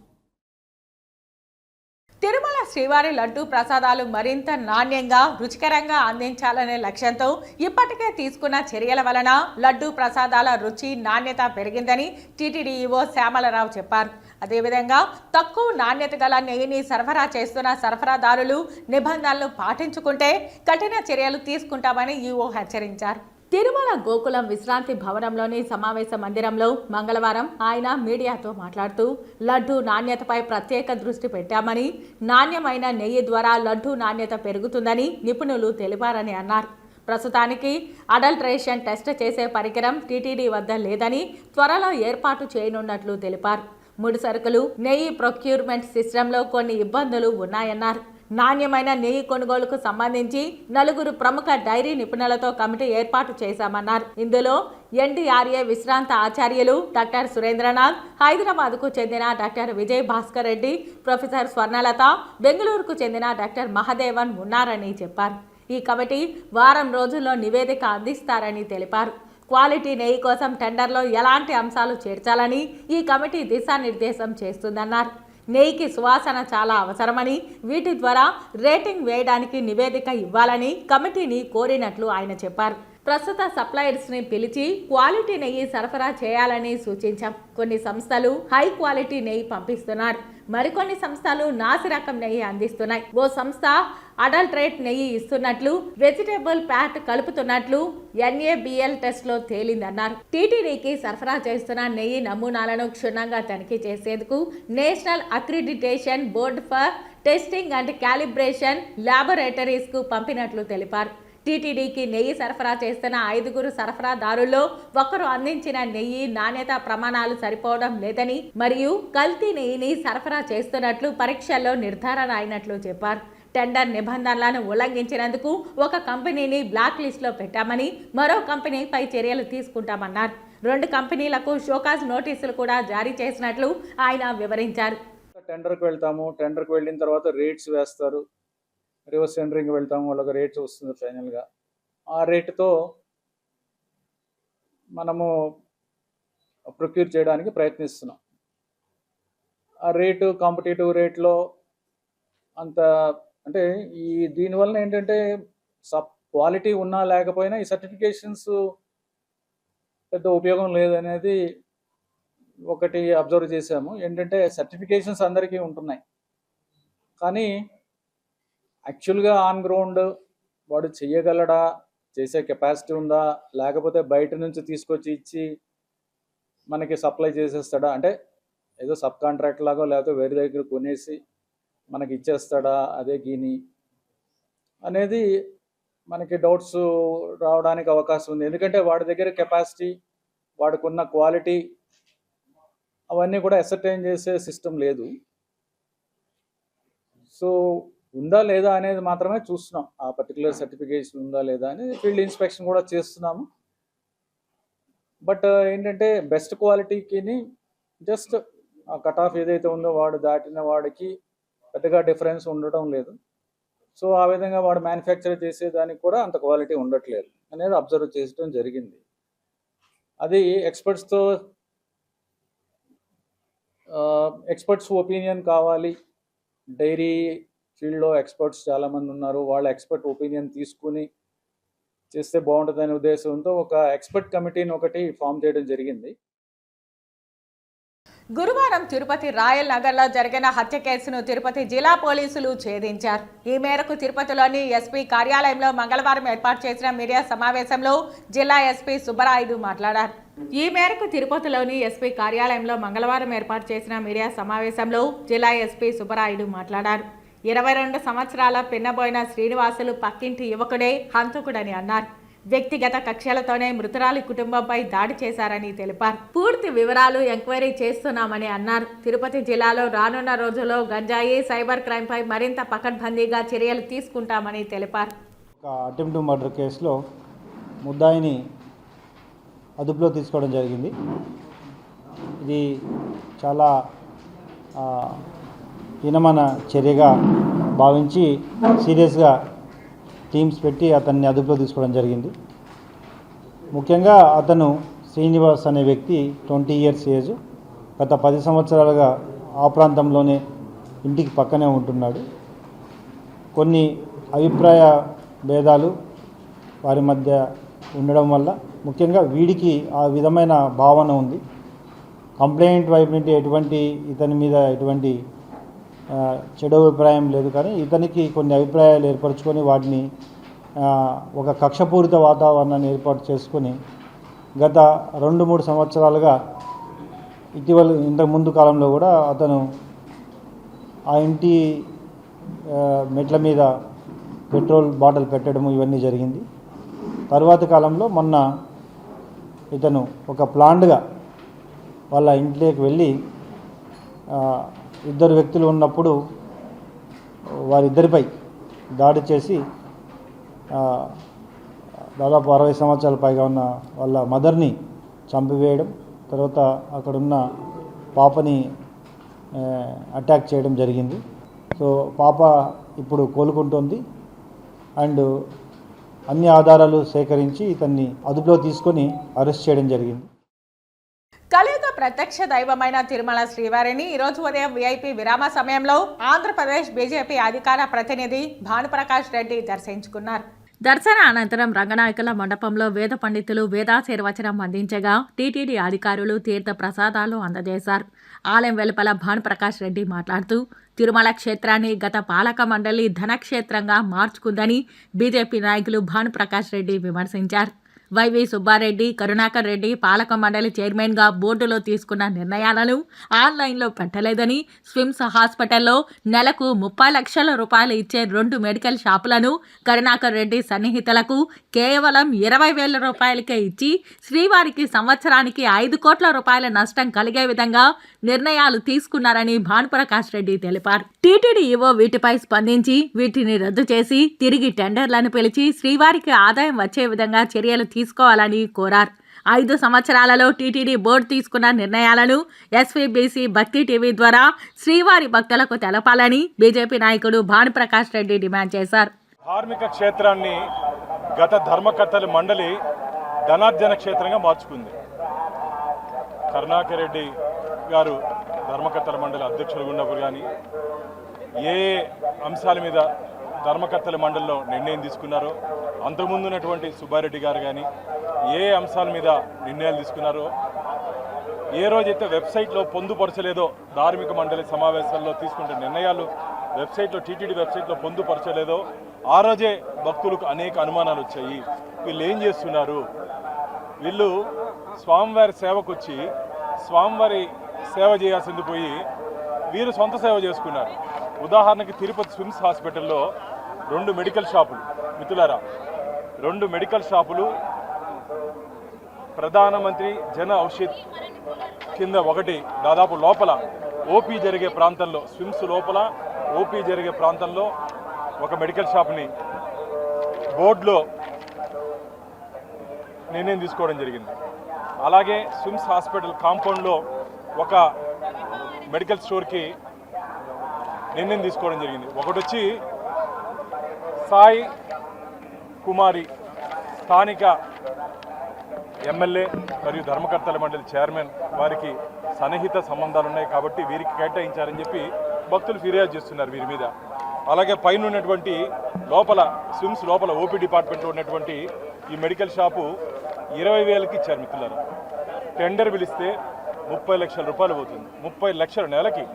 తిరుమల శ్రీవారి లడ్డూ ప్రసాదాలు మరింత నాణ్యంగా, రుచికరంగా అందించాలనే లక్ష్యంతో ఇప్పటికే తీసుకున్న చర్యల వలన లడ్డూ ప్రసాదాల రుచి, నాణ్యత పెరిగిందని టీటీడీ ఈవో శ్యామలరావు చెప్పారు. అదేవిధంగా తక్కువ నాణ్యత గల నెయ్యిని సరఫరా చేస్తున్న సరఫరాదారులు నిబంధనలు పాటించుకుంటే కఠిన చర్యలు తీసుకుంటామని ఈవో హెచ్చరించారు. తిరుమల గోకులం విశ్రాంతి భవనంలోని సమావేశ మందిరంలో మంగళవారం ఆయన మీడియాతో మాట్లాడుతూ లడ్డూ నాణ్యతపై ప్రత్యేక దృష్టి పెట్టామని, నాణ్యమైన నెయ్యి ద్వారా లడ్డూ నాణ్యత పెరుగుతుందని నిపుణులు తెలిపారని అన్నారు. ప్రస్తుతానికి అడల్ట్రేషన్ టెస్ట్ చేసే పరికరం టీటీడీ వద్ద లేదని త్వరలో ఏర్పాటు చేయనున్నట్లు తెలిపారు. ముడి సరుకులు, నెయ్యి ప్రొక్యూర్మెంట్ సిస్టంలో కొన్ని ఇబ్బందులు ఉన్నాయన్నారు. నాణ్యమైన నెయ్యి కొనుగోలుకు సంబంధించి 4 ప్రముఖ డైరీ నిపుణులతో కమిటీ ఏర్పాటు చేశామన్నారు. ఇందులో ఎన్డీఆర్ఏ విశ్రాంత ఆచార్యులు డాక్టర్ సురేంద్రనాథ్, హైదరాబాద్కు చెందిన డాక్టర్ విజయ్ భాస్కర్ రెడ్డి, ప్రొఫెసర్ స్వర్ణలత, బెంగళూరుకు చెందిన డాక్టర్ మహదేవన్ ఉన్నారని చెప్పారు. ఈ కమిటీ వారం రోజుల్లో నివేదిక అందిస్తారని తెలిపారు. క్వాలిటీ నెయ్యి కోసం టెండర్లో ఎలాంటి అంశాలు చేర్చాలని ఈ కమిటీ దిశానిర్దేశం చేస్తుందన్నారు. నెయ్యికి సువాసన చాలా అవసరమని, వీటి ద్వారా రేటింగ్ వేయడానికి నివేదిక ఇవ్వాలని కమిటీని కోరినట్లు ఆయన చెప్పారు. ప్రస్తుత సప్లయర్స్ని పిలిచి క్వాలిటీ నెయ్యి సరఫరా చేయాలని సూచించాం. కొన్ని సంస్థలు హై క్వాలిటీ నెయ్యి పంపిస్తున్నారు, మరికొన్ని సంస్థలు నాసి రకం నెయ్యి అందిస్తున్నాయి. ఓ సంస్థ అడల్ట్రేట్ నెయ్యి ఇస్తున్నట్లు, వెజిటేబుల్ ఫ్యాట్ కలుపుతున్నట్లు NABL టెస్ట్లో తేలిందన్నారు. టీటీడీకి సరఫరా చేస్తున్న నెయ్యి నమూనాలను క్షుణ్ణంగా తనిఖీ చేసేందుకు national accreditation board for testing and calibration ల్యాబొరేటరీస్కు పంపినట్లు తెలిపారు. టీటీడీకి నెయ్యి సరఫరా చేస్తున్న 5 సరఫరాదారుల్లో ఒకరు అందించిన నెయ్యి నాణ్యత ప్రమాణాలు సరిపోవడం లేదని మరియు కల్తీ నెయ్యిని సరఫరా చేస్తున్నట్లు పరీక్షల్లో నిర్ధారణ అయినట్లు చెప్పారు. టెండర్ నిబంధనలను ఉల్లంఘించినందుకు ఒక కంపెనీని బ్లాక్ లిస్టులో పెట్టామని, మరో కంపెనీపై చర్యలు తీసుకుంటామన్నారు. 2 కంపెనీలకు షోకాజ్ నోటీసులు కూడా జారీ చేసినట్లు ఆయన వివరించారు. టెండర్కి వెళ్తాము, టెండర్కి వెళ్ళిన తర్వాత రేట్స్ వేస్తారు, రివర్స్ టెండరింగ్ వెళ్తాము, వాళ్ళకి రేట్స్ వస్తుంది ఫైనల్గా. ఆ రేటుతో మనము ప్రొక్యూర్ చేయడానికి ప్రయత్నిస్తున్నాం. ఆ రేటు కాంపిటేటివ్ రేట్లో అంత అంటే దీనివల్ల ఏంటంటే క్వాలిటీ ఉన్నా లేకపోయినా ఈ సర్టిఫికేషన్స్ పెద్ద ఉపయోగం లేదనేది ఒకటి అబ్జర్వ్ చేశాము. ఏంటంటే సర్టిఫికేషన్స్ అందరికీ ఉంటున్నాయి, కానీ యాక్చువల్గా ఆన్ గ్రౌండ్ వాడు చెయ్యగలడా, చేసే కెపాసిటీ ఉందా, లేకపోతే బయట నుంచి తీసుకొచ్చి ఇచ్చి మనకి సప్లై చేసేస్తాడా, అంటే ఏదో సబ్ కాంట్రాక్ట్ లాగా లేకపోతే వేరే దగ్గర కొనేసి మనకి ఇచ్చేస్తాడా అదే గీని అనేది మనకి డౌట్స్ రావడానికి అవకాశం ఉంది. ఎందుకంటే వాడి దగ్గర కెపాసిటీ, వాడుకున్న క్వాలిటీ అవన్నీ కూడా అసర్టైన్ చేసే సిస్టమ్ లేదు. సో ఉందా లేదా అనేది మాత్రమే చూస్తున్నాం. ఆ పర్టికులర్ సర్టిఫికేషన్ ఉందా లేదా అని ఫీల్డ్ ఇన్స్పెక్షన్ కూడా చేస్తున్నాము. బట్ ఏంటంటే బెస్ట్ క్వాలిటీకి జస్ట్ ఆ కట్ ఆఫ్ ఏదైతే ఉందో వాడు దాటిన వాడికి పెద్దగా డిఫరెన్స్ ఉండటం లేదు. సో ఆ విధంగా వాడు మ్యానుఫ్యాక్చర్ చేసేదానికి కూడా అంత క్వాలిటీ ఉండట్లేదు అనేది అబ్జర్వ్ చేయడం జరిగింది. అది ఎక్స్పర్ట్స్ ఒపీనియన్ కావాలి. డైరీ ఫీల్డ్లో ఎక్స్పర్ట్స్ చాలామంది ఉన్నారు, వాళ్ళ ఎక్స్పర్ట్ ఒపీనియన్ తీసుకుని చేస్తే బాగుంటుందనే ఉద్దేశంతో ఒక ఎక్స్పర్ట్ కమిటీని ఒకటి ఫామ్ చేయడం జరిగింది. గురువారం తిరుపతి రాయల్ నగర్లో జరిగిన హత్య కేసును తిరుపతి జిల్లా పోలీసులు ఛేదించారు. ఈ మేరకు తిరుపతిలోని ఎస్పీ కార్యాలయంలో మంగళవారం ఏర్పాటు చేసిన మీడియా సమావేశంలో జిల్లా ఎస్పీ సుబ్బరాయుడు మాట్లాడారు. ఈ మేరకు తిరుపతిలోని ఎస్పీ కార్యాలయంలో మంగళవారం ఏర్పాటు చేసిన మీడియా సమావేశంలో జిల్లా ఎస్పీ సుబ్బరాయుడు మాట్లాడారు. 22 సంవత్సరాల పిన్నబోయిన శ్రీనివాసులు పక్కింటి యువకుడే హంతకుడని అన్నారు. వ్యక్తిగత కక్షలతోనే మృతురాలి కుటుంబంపై దాడి చేశారని తెలిపారు. పూర్తి వివరాలు ఎంక్వైరీ చేస్తున్నామని అన్నారు. తిరుపతి జిల్లాలో రానున్న రోజుల్లో గంజాయి, సైబర్ క్రైమ్పై మరింత పకడ్బందీగా చర్యలు తీసుకుంటామని తెలిపారు. ఒక అటెంప్ట్ మర్డర్ కేసులో ముద్దాయిని అదుపులో తీసుకోవడం జరిగింది. ఇది చాలా హీనమైన చర్యగా భావించి సీరియస్గా టీమ్స్ పెట్టి అతన్ని అదుపులో తీసుకోవడం జరిగింది. ముఖ్యంగా అతను శ్రీనివాస్ అనే వ్యక్తి 20 ఇయర్స్ ఏజ్, గత 10 సంవత్సరాలుగా ఆ ప్రాంతంలోనే ఇంటికి పక్కనే ఉంటున్నాడు. కొన్ని అభిప్రాయ భేదాలు వారి మధ్య ఉండడం వల్ల ముఖ్యంగా వీడికి ఆ విధమైన భావన ఉంది. కంప్లైంట్ వైపు నుండి ఇతని మీద ఎటువంటి చెడు అభిప్రాయం లేదు, కానీ ఇతనికి కొన్ని అభిప్రాయాలు ఏర్పరచుకొని వాటిని ఒక కక్షపూరిత వాతావరణాన్ని ఏర్పాటు చేసుకొని గత 2-3 సంవత్సరాలుగా ఇంతకు ముందు కాలంలో కూడా అతను ఆ ఇంటి మెట్ల మీద పెట్రోల్ బాటిల్ పెట్టడము ఇవన్నీ జరిగింది. తరువాతి కాలంలో మొన్న ఇతను ఒక ప్లాన్డ్గా వాళ్ళ ఇంట్లోకి వెళ్ళి 2 వ్యక్తులు ఉన్నప్పుడు వారిద్దరిపై దాడి చేసి దాదాపు 60 సంవత్సరాల పైగా ఉన్న వాళ్ళ మదర్ని చంపివేయడం, తర్వాత అక్కడున్న పాపని అటాక్ చేయడం జరిగింది. సో పాప ఇప్పుడు కోలుకుంటోంది అండ్ అన్ని ఆధారాలు సేకరించి ఇతన్ని అదుపులో తీసుకొని అరెస్ట్ చేయడం జరిగింది. కలియుగ ప్రత్యక్ష దైవమైన తిరుమల శ్రీవారిని ఈరోజు ఉదయం విఐపి విరామ సమయంలో ఆంధ్రప్రదేశ్ బీజేపీ అధికార ప్రతినిధి భానుప్రకాష్ రెడ్డి దర్శించుకున్నారు. దర్శన అనంతరం రంగనాయకుల మండపంలో వేద పండితులు వేదాశీర్వచనం అందించగా టీటీడీ అధికారులు తీర్థ ప్రసాదాలు అందజేశారు. ఆలయం వెలుపల భానుప్రకాష్ రెడ్డి మాట్లాడుతూ తిరుమల క్షేత్రాన్ని గత పాలక మండలి ధనక్షేత్రంగా మార్చుకుందని బీజేపీ నాయకులు భానుప్రకాష్ రెడ్డి విమర్శించారు. వైవి సుబ్బారెడ్డి, కరుణాకర్ రెడ్డి పాలక మండలి చైర్మన్గా బోర్డులో తీసుకున్న నిర్ణయాలను ఆన్లైన్లో పెట్టలేదని, స్విమ్స్ హాస్పిటల్లో నెలకు 30 లక్షల రూపాయలు ఇచ్చే 2 మెడికల్ షాపులను కరుణాకర్ రెడ్డి సన్నిహితులకు కేవలం 20,000 రూపాయలకే ఇచ్చి శ్రీవారికి సంవత్సరానికి 5 కోట్ల రూపాయల నష్టం కలిగే విధంగా నిర్ణయాలు తీసుకున్నారని భానుప్రకాష్ రెడ్డి తెలిపారు. టీటీడీ ఈవో వీటిపై స్పందించి వీటిని రద్దు చేసి తిరిగి టెండర్లను పిలిచి శ్రీవారికి ఆదాయం వచ్చే విధంగా చర్యలు తీసుకోవాలని కోరారు. 5 సంవత్సరాలలో టీటీడీ బోర్డు తీసుకున్న నిర్ణయాలను ఎస్వీబీసీ భక్తి టీవీ ద్వారా శ్రీవారి భక్తులకు తెలపాలని బీజేపీ నాయకుడు భానుప్రకాష్ రెడ్డి డిమాండ్ చేశారు. ధార్మిక క్షేత్రాన్ని గత ధర్మకర్తల మండలి ధనార్జన క్షేత్రంగా మార్చుకుంది. కరుణాకర్ రెడ్డి గారు ధర్మకర్తల మండలి అధ్యక్షులుగా ఉన్నప్పుడు కానీ ఏ అంశాల మీద ధర్మకర్తల మండలిలో నిర్ణయం తీసుకున్నారో, అంతకుముందు ఉన్నటువంటి సుబ్బారెడ్డి గారు కానీ ఏ అంశాల మీద నిర్ణయాలు తీసుకున్నారో, ఏ రోజైతే వెబ్సైట్లో పొందుపరచలేదో, ధార్మిక మండలి సమావేశాల్లో తీసుకుంటే నిర్ణయాలు వెబ్సైట్లో టీటీడీ వెబ్సైట్లో పొందుపరచలేదో ఆ రోజే భక్తులకు అనేక అనుమానాలు వచ్చాయి. వీళ్ళు ఏం చేస్తున్నారు, వీళ్ళు స్వామివారి సేవకు వచ్చి స్వామివారి సేవ చేయాల్సింది పోయి వీరు సొంత సేవ చేసుకున్నారు. ఉదాహరణకి తిరుపతి స్విమ్స్ హాస్పిటల్లో 2 మెడికల్ షాపులు, మిత్రులారా 2 మెడికల్ షాపులు ప్రధానమంత్రి జన ఔషధ్ కింద ఒకటి దాదాపు లోపల ఓపీ జరిగే ప్రాంతంలో, స్విమ్స్ లోపల ఓపీ జరిగే ప్రాంతంలో ఒక మెడికల్ షాప్ని బోర్డులో నిర్ణయం తీసుకోవడం జరిగింది. అలాగే స్విమ్స్ హాస్పిటల్ కాంపౌండ్లో ఒక మెడికల్ స్టోర్కి నిర్ణయం తీసుకోవడం జరిగింది. ఒకటి వచ్చి సాయి కుమారి స్థానిక ఎమ్మెల్యే మరియు ధర్మకర్తల మండలి చైర్మన్ వారికి సన్నిహిత సంబంధాలు ఉన్నాయి కాబట్టి వీరికి కేటాయించారని చెప్పి భక్తులు ఫిర్యాదు చేస్తున్నారు వీరి మీద. అలాగే పైన ఉన్నటువంటి లోపల స్విమ్స్ లోపల ఓపీ డిపార్ట్మెంట్లో ఉన్నటువంటి ఈ మెడికల్ షాపు 20,000కి ఇచ్చారు మిత్రులారా. టెండర్ పిలిస్తే 30 లక్షల రూపాయలు పోతుంది. 30 లక్షల నెలకి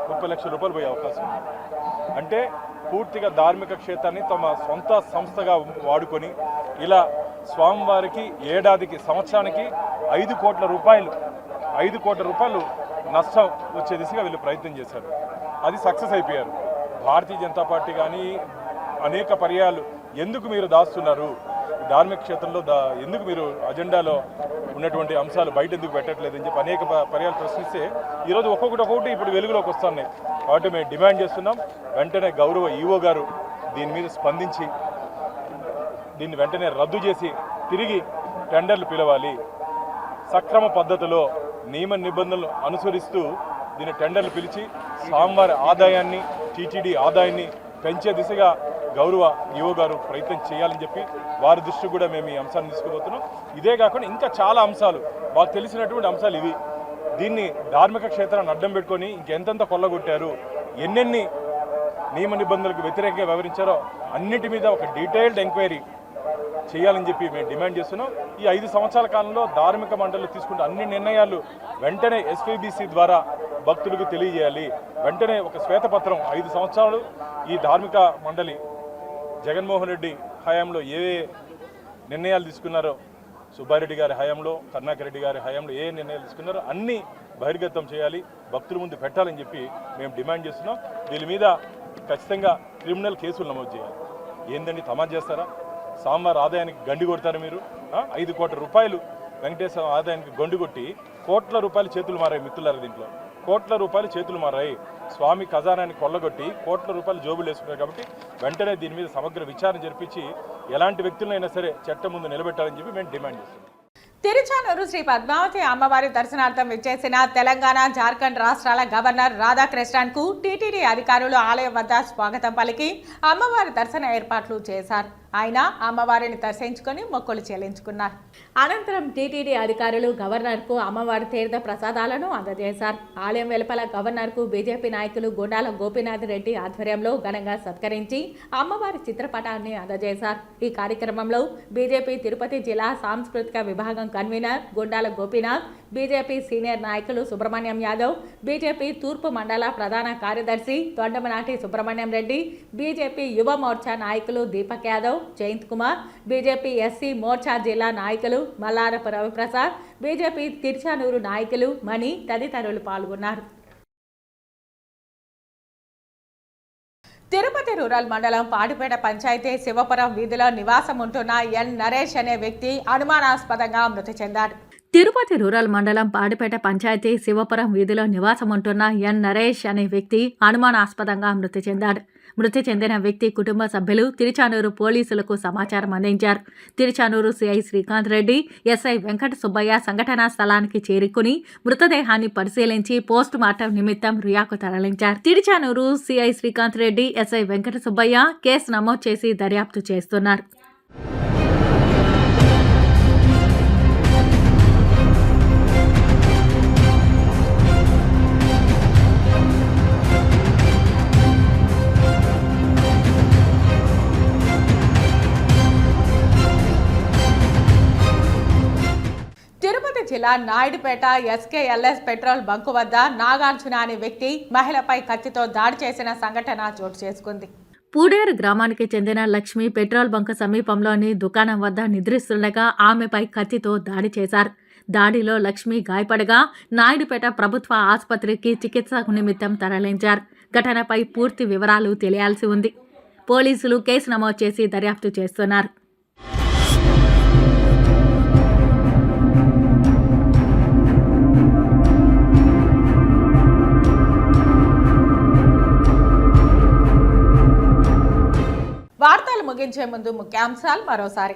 30 లక్షల రూపాయలు పోయే అవకాశం ఉంది. అంటే పూర్తిగా ధార్మిక క్షేత్రాన్ని తమ సొంత సంస్థగా వాడుకొని ఇలా స్వామివారికి ఏడాదికి సంవత్సరానికి 5 కోట్ల రూపాయలు నష్టం వచ్చే దిశగా వీళ్ళు ప్రయత్నం చేశారు. అది సక్సెస్ అయిపోయారు. భారతీయ జనతా పార్టీ కానీ అనేక పర్యాలు ఎందుకు మీరు దాస్తున్నారు, ధార్మిక క్షేత్రంలో ఎందుకు మీరు అజెండాలో ఉన్నటువంటి అంశాలు బయట ఎందుకు పెట్టట్లేదని చెప్పి అనేక పర్యాలు ప్రశ్నిస్తే ఈరోజు ఒక్కొక్కటి ఇప్పుడు వెలుగులోకి వస్తున్నాయి. కాబట్టి మేము డిమాండ్ చేస్తున్నాం, వెంటనే గౌరవ ఈవో గారు దీని మీద స్పందించి దీన్ని వెంటనే రద్దు చేసి తిరిగి టెండర్లు పిలవాలి. సక్రమ పద్ధతిలో నియమ నిబంధనలు అనుసరిస్తూ దీన్ని టెండర్లు పిలిచి స్వామివారి ఆదాయాన్ని, టీటీడీ ఆదాయాన్ని పెంచే దిశగా గౌరవ ఈవో గారు ప్రయత్నం చేయాలని చెప్పి వారి దృష్టి కూడా మేము ఈ అంశాన్ని తీసుకుపోతున్నాం. ఇదే కాకుండా ఇంకా చాలా అంశాలు మాకు తెలిసినటువంటి అంశాలు ఇవి. దీన్ని ధార్మిక క్షేత్రాన్ని అడ్డం పెట్టుకొని ఇంకెంతెంత కొల్లగొట్టారు, ఎన్నెన్ని నియమ నిబంధనలకు వ్యతిరేకంగా వ్యవహరించారో అన్నిటి మీద ఒక డీటెయిల్డ్ ఎంక్వైరీ చేయాలని చెప్పి మేము డిమాండ్ చేస్తున్నాం. ఈ 5 సంవత్సరాల కాలంలో ధార్మిక మండలి తీసుకున్న అన్ని నిర్ణయాలు వెంటనే ఎస్వీబీసీ ద్వారా భక్తులకు తెలియజేయాలి. వెంటనే ఒక శ్వేతపత్రం 5 సంవత్సరాలు ఈ ధార్మిక మండలి జగన్మోహన్ రెడ్డి హయాంలో ఏ నిర్ణయాలు తీసుకున్నారో, సుబ్బారెడ్డి గారి హయాంలో, కరుణాకర్ రెడ్డి గారి హయాంలో ఏ నిర్ణయాలు తీసుకున్నారో అన్నీ బహిర్గతం చేయాలి, భక్తుల ముందు పెట్టాలని చెప్పి మేము డిమాండ్ చేస్తున్నాం. దీని మీద ఖచ్చితంగా క్రిమినల్ కేసులు నమోదు చేయాలి. ఏందండి తమాషా చేస్తారా? స్వామివారి ఆదాయానికి గండి కొడతారు మీరు. 5 కోట్ల రూపాయలు వెంకటేశ్వర ఆదాయానికి గండి కొట్టి కోట్ల రూపాయలు చేతులు మారాయి మిత్రులారా. దీంట్లో కోట్ల రూపాయలు చేతులు మారాయి. స్వామి ఖజానాన్ని కొల్లగొట్టి కోట్ల రూపాయలు జోబులు వేసుకున్నారు. కాబట్టి వెంటనే దీని మీద సమగ్ర విచారణ జరిపించి ఎలాంటి వ్యక్తులైనా సరే చట్టం ముందు నిలబెట్టాలని చెప్పి మేము డిమాండ్ చేస్తున్నాం. తిరుచానూరు శ్రీ పద్మావతి అమ్మవారి దర్శనార్థం విచ్చేసిన తెలంగాణ, జార్ఖండ్ రాష్ట్రాల గవర్నర్ రాధాకృష్ణన్ కు టీటీడీ అధికారులు ఆలయం వద్ద స్వాగతం పలికి అమ్మవారి దర్శన ఏర్పాట్లు చేశారు. ఆయన అమ్మవారిని దర్శించుకొని మొక్కులు చెల్లించుకున్నారు. అనంతరం టీటీడీ అధికారులు గవర్నర్కు అమ్మవారి తీర్థ ప్రసాదాలను అందజేశారు. ఆలయం వెలుపల గవర్నర్కు బీజేపీ నాయకులు గుండాల గోపీనాథ్ రెడ్డి ఆధ్వర్యంలో ఘనంగా సత్కరించి అమ్మవారి చిత్రపటాన్ని అందజేశారు. ఈ కార్యక్రమంలో బీజేపీ తిరుపతి జిల్లా సాంస్కృతిక విభాగం convener Gundala Gopinath, BJP senior నాయకులు సుబ్రహ్మణ్యం యాదవ్, బీజేపీ తూర్పు మండల ప్రధాన కార్యదర్శి తొండమనాటి సుబ్రహ్మణ్యం రెడ్డి, బీజేపీ యువ మోర్చా నాయకులు దీపక్ యాదవ్, జయంత్ కుమార్, బీజేపీ ఎస్సీ మోర్చా జిల్లా నాయకులు మల్లారపు రవిప్రసాద్, బీజేపీ తిరుచానూరు నాయకులు మణి తదితరులు పాల్గొన్నారు. తిరుపతి రూరల్ మండలం పాడిపేట పంచాయతీ శివపురం వీధిలో నివాసం ఉంటున్న ఎన్ నరేష్ అనే వ్యక్తి అనుమానాస్పదంగా మృతి చెందాడు. తిరుపతి రూరల్ మండలం పాడిపేట పంచాయతీ శివపురం వీధిలో నివాసముంటున్న ఎన్ నరేష్ అనే వ్యక్తి అనుమానాస్పదంగా మృతి చెందాడు. మృతి చెందిన వ్యక్తి కుటుంబ సభ్యులు తిరుచానూరు పోలీసులకు సమాచారం అందించారు. తిరుచానూరు సిఐ శ్రీకాంత్ రెడ్డి, ఎస్ఐ వెంకట సుబ్బయ్య సంఘటనా స్థలానికి చేరుకుని మృతదేహాన్ని పరిశీలించి పోస్ట్ మార్టం నిమిత్తం రుయాకు తరలించారు. Tiruchanur CI Srikanth Reddy, SI Venkata Subbaiah case నమోదు చేసి దర్యాప్తు చేస్తున్నారు. తిరుపతి జిల్లా నాయుడుపేట ఎస్కేఎల్ఎస్ పెట్రోల్ బంకు వద్ద నాగార్జున అనే వ్యక్తి మహిళపై కత్తితో దాడి చేసిన సంఘటన చోటు చేసుకుంది. పూడేరు గ్రామానికి చెందిన లక్ష్మి పెట్రోల్ బంక్ సమీపంలోని దుకాణం వద్ద నిద్రిస్తుండగా ఆమెపై కత్తితో దాడి చేశారు. దాడిలో లక్ష్మి గాయపడగా నాయుడుపేట ప్రభుత్వ ఆసుపత్రికి చికిత్స నిమిత్తం తరలించారు. ఘటనపై పూర్తి వివరాలు తెలియాల్సి ఉంది. పోలీసులు కేసు నమోదు చేసి దర్యాప్తు చేస్తున్నారు. వార్తలు ముగించే ముందు ముఖ్యాంశాలు మరోసారి.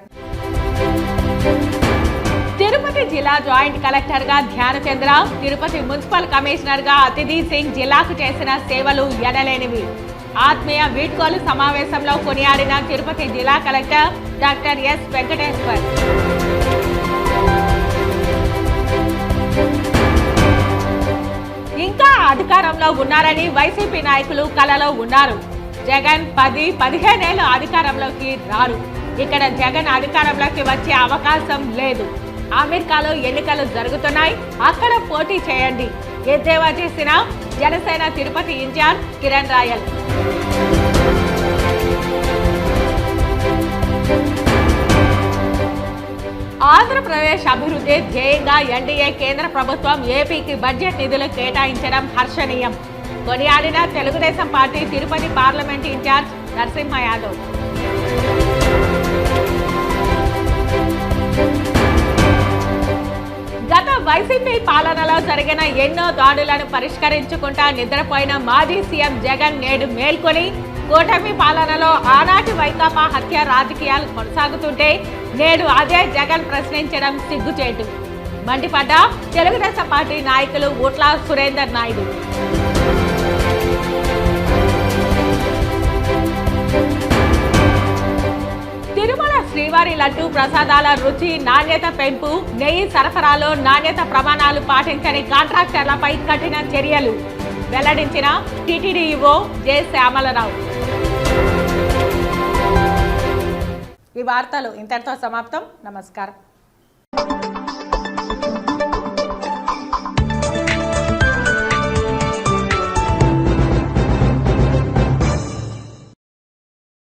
తిరుపతి జిల్లా జాయింట్ కలెక్టర్ గా ధ్యానచంద్ర, తిరుపతి మున్సిపల్ కమిషనర్ గా అతిథి సింగ్ జిల్లాకు చేసిన సేవలు ఎనలేనివి. ఆత్మీయ వీడ్కోలు సమావేశంలో కొనియాడిన తిరుపతి జిల్లా కలెక్టర్ డాక్టర్ ఎస్ వెంకటేశ్వర్. ఇంకా అధికారంలో ఉన్నారని వైసీపీ నాయకులు కలలో ఉన్నారు. జగన్ 10-15 ఏళ్ళు అధికారంలోకి రారు. ఇక్కడ జగన్ అధికారంలోకి వచ్చే అవకాశం లేదు. అమెరికాలో ఎన్నికలు జరుగుతున్నాయి, అక్కడ పోటీ చేయండి. ఎద్దేవా చేసిన జనసేన తిరుపతి ఇన్ఛార్జ్ కిరణ్ రాయల్. ఆంధ్రప్రదేశ్ అభివృద్ధి ధ్యేయంగా ఎన్డీఏ కేంద్ర ప్రభుత్వం ఏపీకి బడ్జెట్ నిధులు కేటాయించడం హర్షణీయం. కొనియాడిన Telugu Desam party Tirupati parliament incharge Narasimha Yadav. గత వైసీపీ పాలనలో జరిగిన ఎన్నో దాడులను పరిష్కరించుకుంటా నిద్రపోయిన మాజీ సీఎం జగన్ నేడు మేల్కొని కూటమి పాలనలో ఆనాటి వైకాపా హత్య రాజకీయాలు కొనసాగుతుంటే నేడు అదే జగన్ ప్రశ్నించడం సిగ్గుచేటు మండిపడ్డ తెలుగుదేశం పార్టీ నాయకులు ఊట్ల సురేందర్ నాయుడు. తిరుమల శ్రీవారి లడ్డూ ప్రసాదాల రుచి, నాణ్యత పెంపు, నెయ్యి సరఫరాలో నాణ్యత ప్రమాణాలు పాటించని కాంట్రాక్టర్లపై కఠిన చర్యలు వెల్లడించిన టీటీడీ ఈవో జె శ్యామలరావు. ఈ వార్తలు ఇంతటితో సమాప్తం. నమస్కారం.